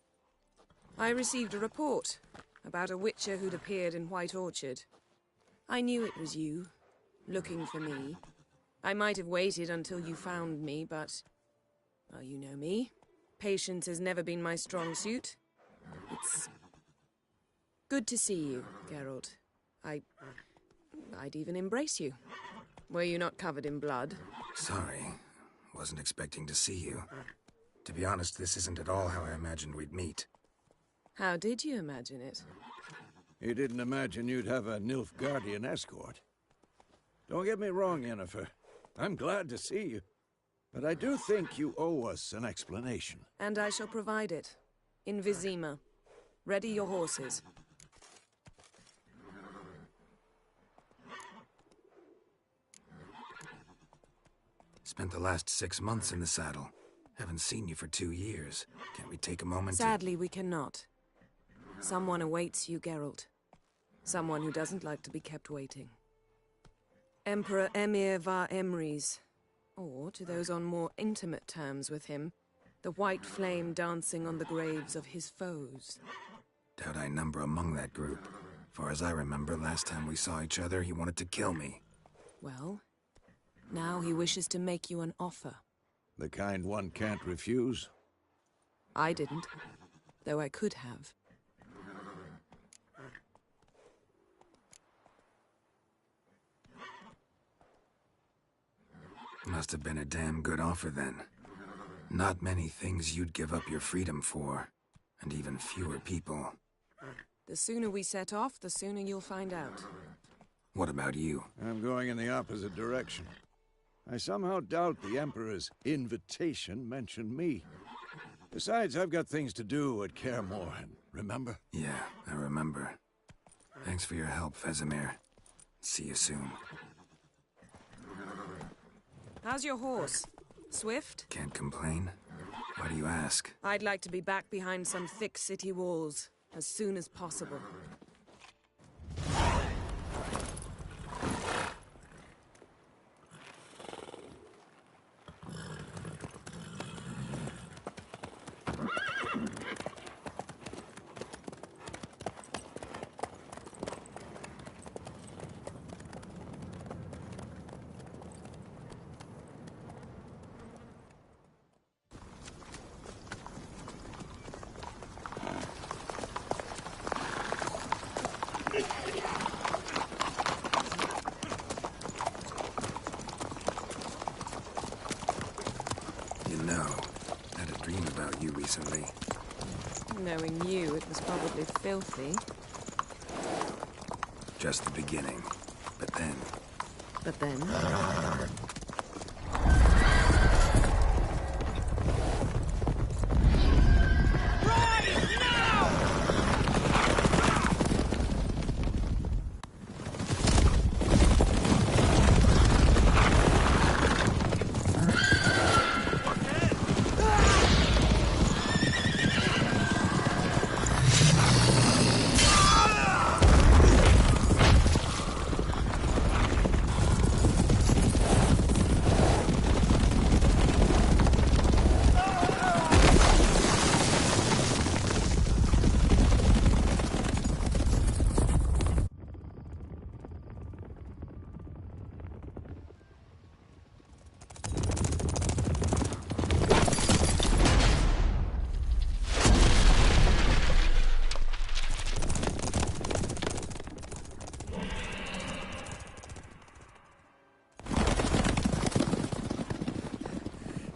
[SPEAKER 13] I received a report about a witcher who'd appeared in White Orchard. I knew it was you, looking for me. I might have waited until you found me, but... well, you know me. Patience has never been my strong suit. It's... good to see you, Geralt. I'd even embrace you. Were you not covered in blood?
[SPEAKER 1] Sorry. Wasn't expecting to see you. To be honest, this isn't at all how I imagined we'd meet.
[SPEAKER 13] How did you imagine it?
[SPEAKER 3] You didn't imagine you'd have a Nilfgaardian escort. Don't get me wrong, Yennefer. I'm glad to see you. But I do think you owe us an explanation.
[SPEAKER 13] And I shall provide it. In Vizima. Ready your horses.
[SPEAKER 1] Spent the last 6 months in the saddle. Haven't seen you for 2 years. Can't we take a moment
[SPEAKER 13] Sadly, we cannot. Someone awaits you, Geralt. Someone who doesn't like to be kept waiting. Emperor Emir var Emrys. Or, to those on more intimate terms with him, the white flame dancing on the graves of his foes.
[SPEAKER 1] Doubt I number among that group. Far as I remember, last time we saw each other, he wanted to kill me.
[SPEAKER 13] Well, now he wishes to make you an offer.
[SPEAKER 3] The kind one can't refuse?
[SPEAKER 13] I didn't, though I could have.
[SPEAKER 1] Must have been a damn good offer then. Not many things you'd give up your freedom for, and even fewer people.
[SPEAKER 13] The sooner we set off, the sooner you'll find out.
[SPEAKER 1] What about you?
[SPEAKER 3] I'm going in the opposite direction. I somehow doubt the Emperor's invitation mentioned me. Besides, I've got things to do at Kaer Morhen, remember?
[SPEAKER 1] Yeah, I remember. Thanks for your help, Vesemir. See you soon.
[SPEAKER 13] How's your horse? Swift?
[SPEAKER 1] Can't complain. Why do you ask?
[SPEAKER 13] I'd like to be back behind some thick city walls as soon as possible.
[SPEAKER 1] Recently.
[SPEAKER 13] Knowing you, it was probably filthy.
[SPEAKER 1] Just the beginning. But then...
[SPEAKER 13] But then?
[SPEAKER 10] Rise now!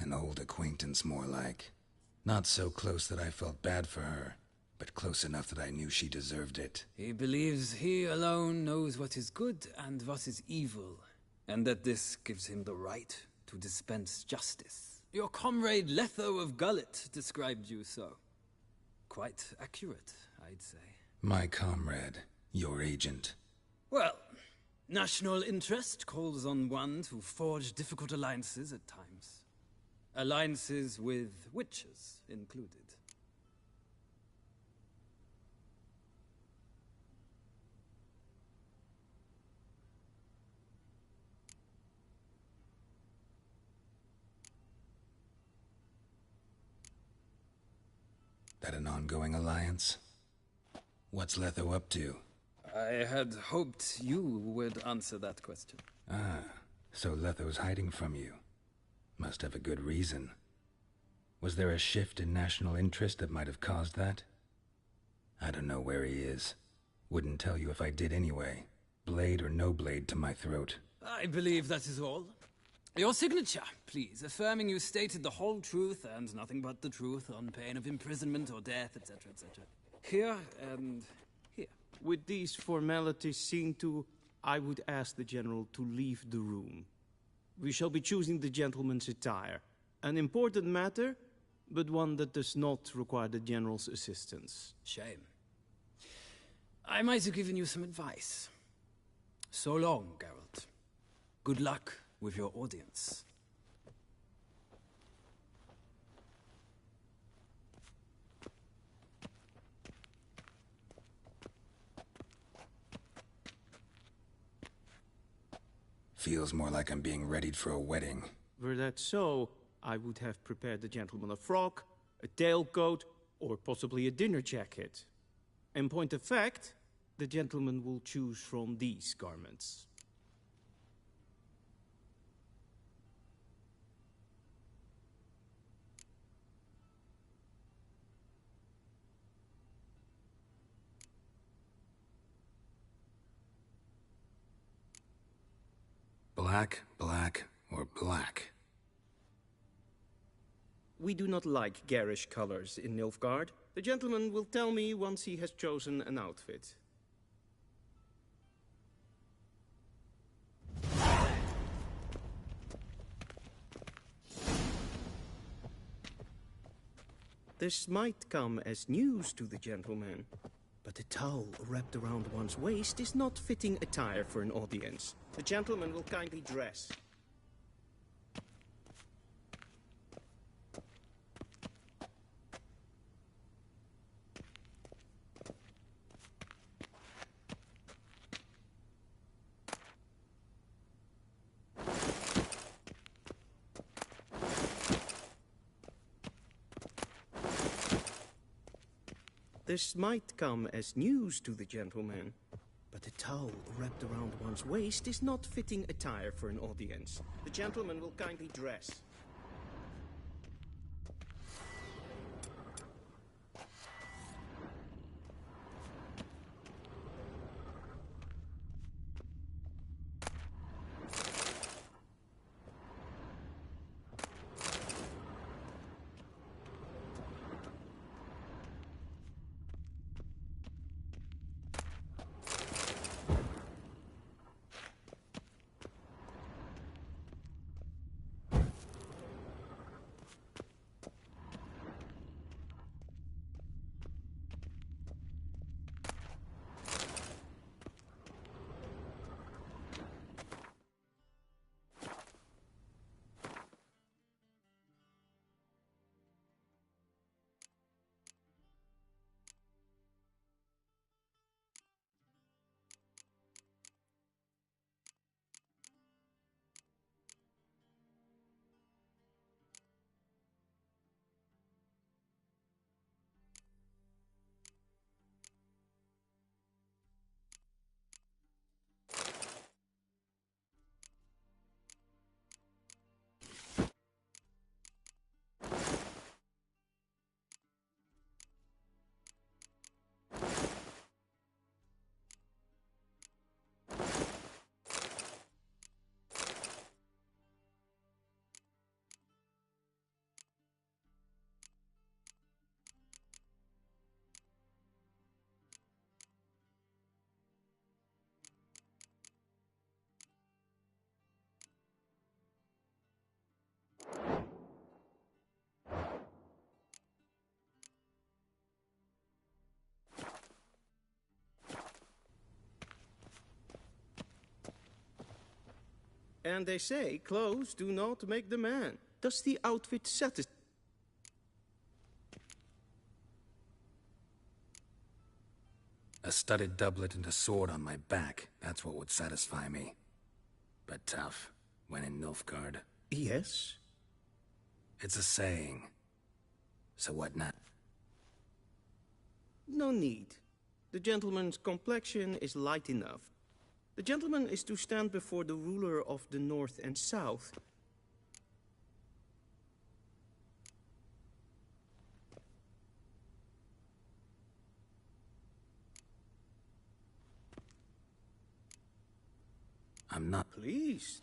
[SPEAKER 1] An old acquaintance, more like. Not so close that I felt bad for her, but close enough that I knew she deserved it.
[SPEAKER 22] He believes he alone knows what is good and what is evil, and that this gives him the right to dispense justice. Your comrade Letho of Gullet described you so. Quite accurate, I'd say.
[SPEAKER 1] My comrade, your agent.
[SPEAKER 22] Well, national interest calls on one to forge difficult alliances at times. Alliances with witches included.
[SPEAKER 1] That an ongoing alliance? What's Letho up to?
[SPEAKER 22] I had hoped you would answer that question.
[SPEAKER 1] Ah, so Letho's hiding from you. Must have a good reason. Was there a shift in national interest that might have caused that? I don't know where he is. Wouldn't tell you if I did anyway. Blade or no blade to my throat.
[SPEAKER 22] I believe that is all. Your signature, please, affirming you stated the whole truth and nothing but the truth on pain of imprisonment or death, etc., etc. Here and here.
[SPEAKER 18] With these formalities seen to, I would ask the General to leave the room. We shall be choosing the gentleman's attire. An important matter, but one that does not require the General's assistance.
[SPEAKER 22] Shame. I might have given you some advice. So long, Geralt. Good luck with your audience.
[SPEAKER 1] Feels more like I'm being readied for a wedding.
[SPEAKER 18] Were that so, I would have prepared the gentleman a frock, a tailcoat, or possibly a dinner jacket. In point of fact, the gentleman will choose from these garments.
[SPEAKER 1] Black, black, or black?
[SPEAKER 18] We do not like garish colors in Nilfgaard. The gentleman will tell me once he has chosen an outfit. This might come as news to the gentleman, but a towel wrapped around one's waist is not fitting attire for an audience. The gentleman will kindly dress. This might come as news to the gentleman, but a towel wrapped around one's waist is not fitting attire for an audience. The gentleman will kindly dress. And they say clothes do not make the man. Does the outfit satisfy?
[SPEAKER 1] A studded doublet and a sword on my back, that's what would satisfy me. But tough, when in Nilfgaard.
[SPEAKER 18] Yes?
[SPEAKER 1] It's a saying. So what now?
[SPEAKER 18] No need. The gentleman's complexion is light enough. The gentleman is to stand before the ruler of the North and South.
[SPEAKER 1] I'm not...
[SPEAKER 18] Please.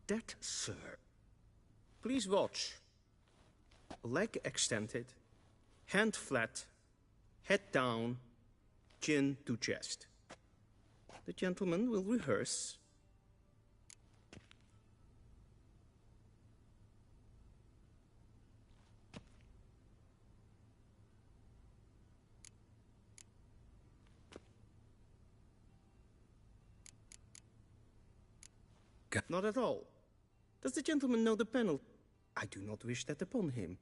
[SPEAKER 18] That, sir. Please watch. Leg extended, hand flat, head down, chin to chest. The gentleman will rehearse. Not at all. Does the gentleman know the penalty? I do not wish that upon him.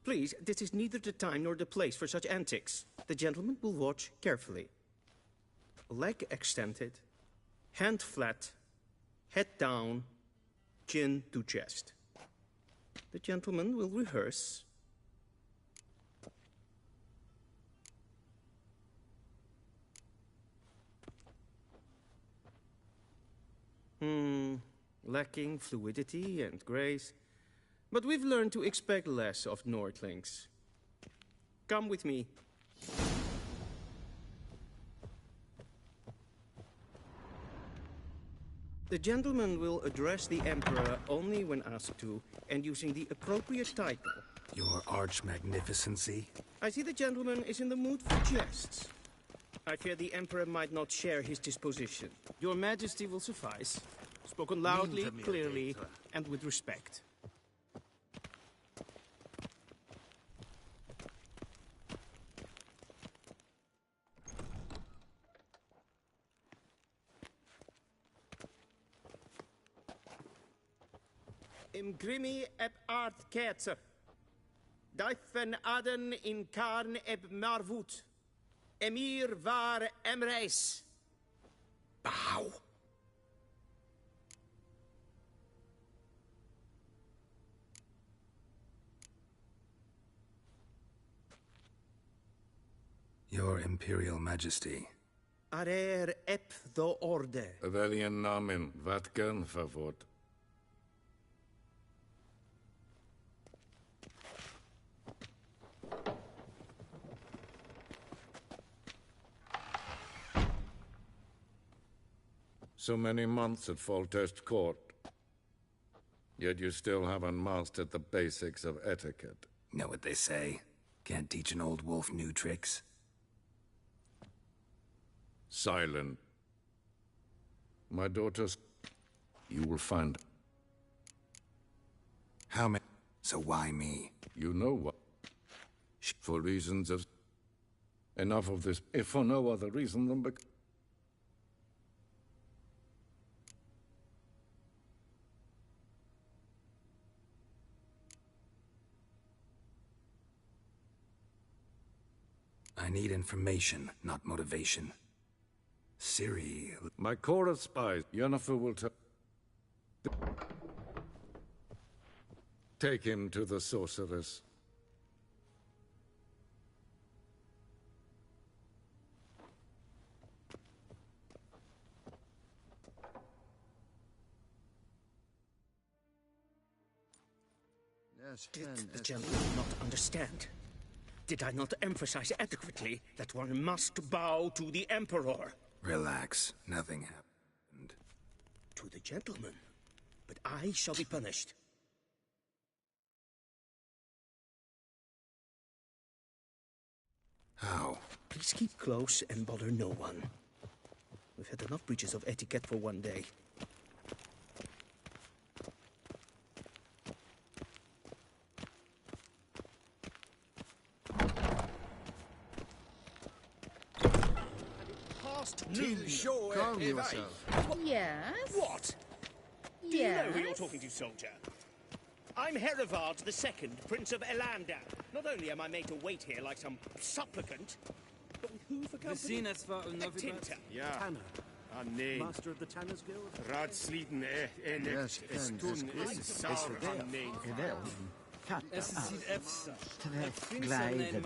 [SPEAKER 18] Please, this is neither the time nor the place for such antics. The gentleman will watch carefully. Leg extended, hand flat, head down, chin to chest. The gentleman will rehearse. Lacking fluidity and grace. But we've learned to expect less of Nordlings. Come with me. The gentleman will address the Emperor only when asked to, and using the appropriate title.
[SPEAKER 1] Your Arch-Magnificency?
[SPEAKER 18] I see the gentleman is in the mood for jests. I fear the Emperor might not share his disposition. Your Majesty will suffice. Spoken loudly, clearly, and with respect. Im grimi eb art ketzer. Daifen aden in karn eb marvut. Emir var emreis. Bow.
[SPEAKER 1] Your Imperial Majesty.
[SPEAKER 18] Arer ep the orde.
[SPEAKER 3] Welchen Namen, wat gern verwort? So many months at Foltest Court. Yet you still haven't mastered the basics of etiquette.
[SPEAKER 1] Know what they say? Can't teach an old wolf new tricks.
[SPEAKER 3] Silent. My daughters... You will find...
[SPEAKER 1] How many? So why me?
[SPEAKER 3] You know what? For reasons of... Enough of this, if for no other reason than because...
[SPEAKER 1] I need information, not motivation. Ciri...
[SPEAKER 3] My corps of spies, Yennefer will take him to the sorceress.
[SPEAKER 18] Did the gentleman not understand? Did I not emphasize adequately that one must bow to the Emperor?
[SPEAKER 1] Relax. Nothing happened.
[SPEAKER 18] To the gentleman. But I shall be punished.
[SPEAKER 1] How?
[SPEAKER 18] Please keep close and bother no one. We've had enough breaches of etiquette for one day.
[SPEAKER 21] just too short.
[SPEAKER 11] Calm yourself.
[SPEAKER 12] Yes?
[SPEAKER 21] What? Do you know who you're talking to, soldier? I'm Herivard II, Prince of Elander. Not only am I made to wait here like some supplicant, but with who for company? A tinter.
[SPEAKER 17] Ja,
[SPEAKER 5] Tanner.
[SPEAKER 17] nee.
[SPEAKER 5] Master of the Tanners Guild?
[SPEAKER 17] Raadsleden
[SPEAKER 11] Yes,
[SPEAKER 17] is toen is sauer nee.
[SPEAKER 22] Es ziet efsa.
[SPEAKER 14] Twee glijden.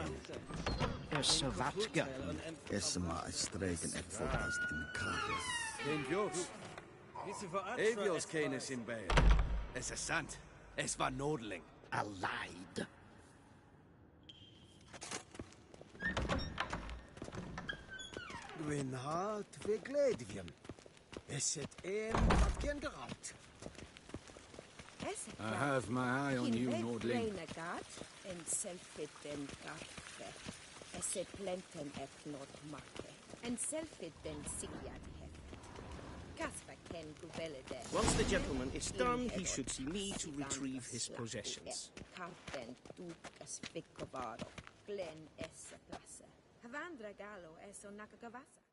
[SPEAKER 14] Er zo wat gappen. Is maar streken en voorbest in de kracht.
[SPEAKER 11] Geen Jos. Evios kenis in bij. Es is sant. Es war nodeling.
[SPEAKER 14] Aleid.
[SPEAKER 21] Gwyn hart fe gledvium. Is het wat gen geraakt?
[SPEAKER 11] I have my eye on you, Nordling.
[SPEAKER 9] En selfit den garfe. Esse plenten et not marke. En selfit den sigjad heft. Kasper ken guvelde.
[SPEAKER 5] Once the gentleman is done, he should see me to retrieve his possessions.
[SPEAKER 9] Karpen dukas vicovaro. Glen esse place. Havandra galo eso nakagavasa.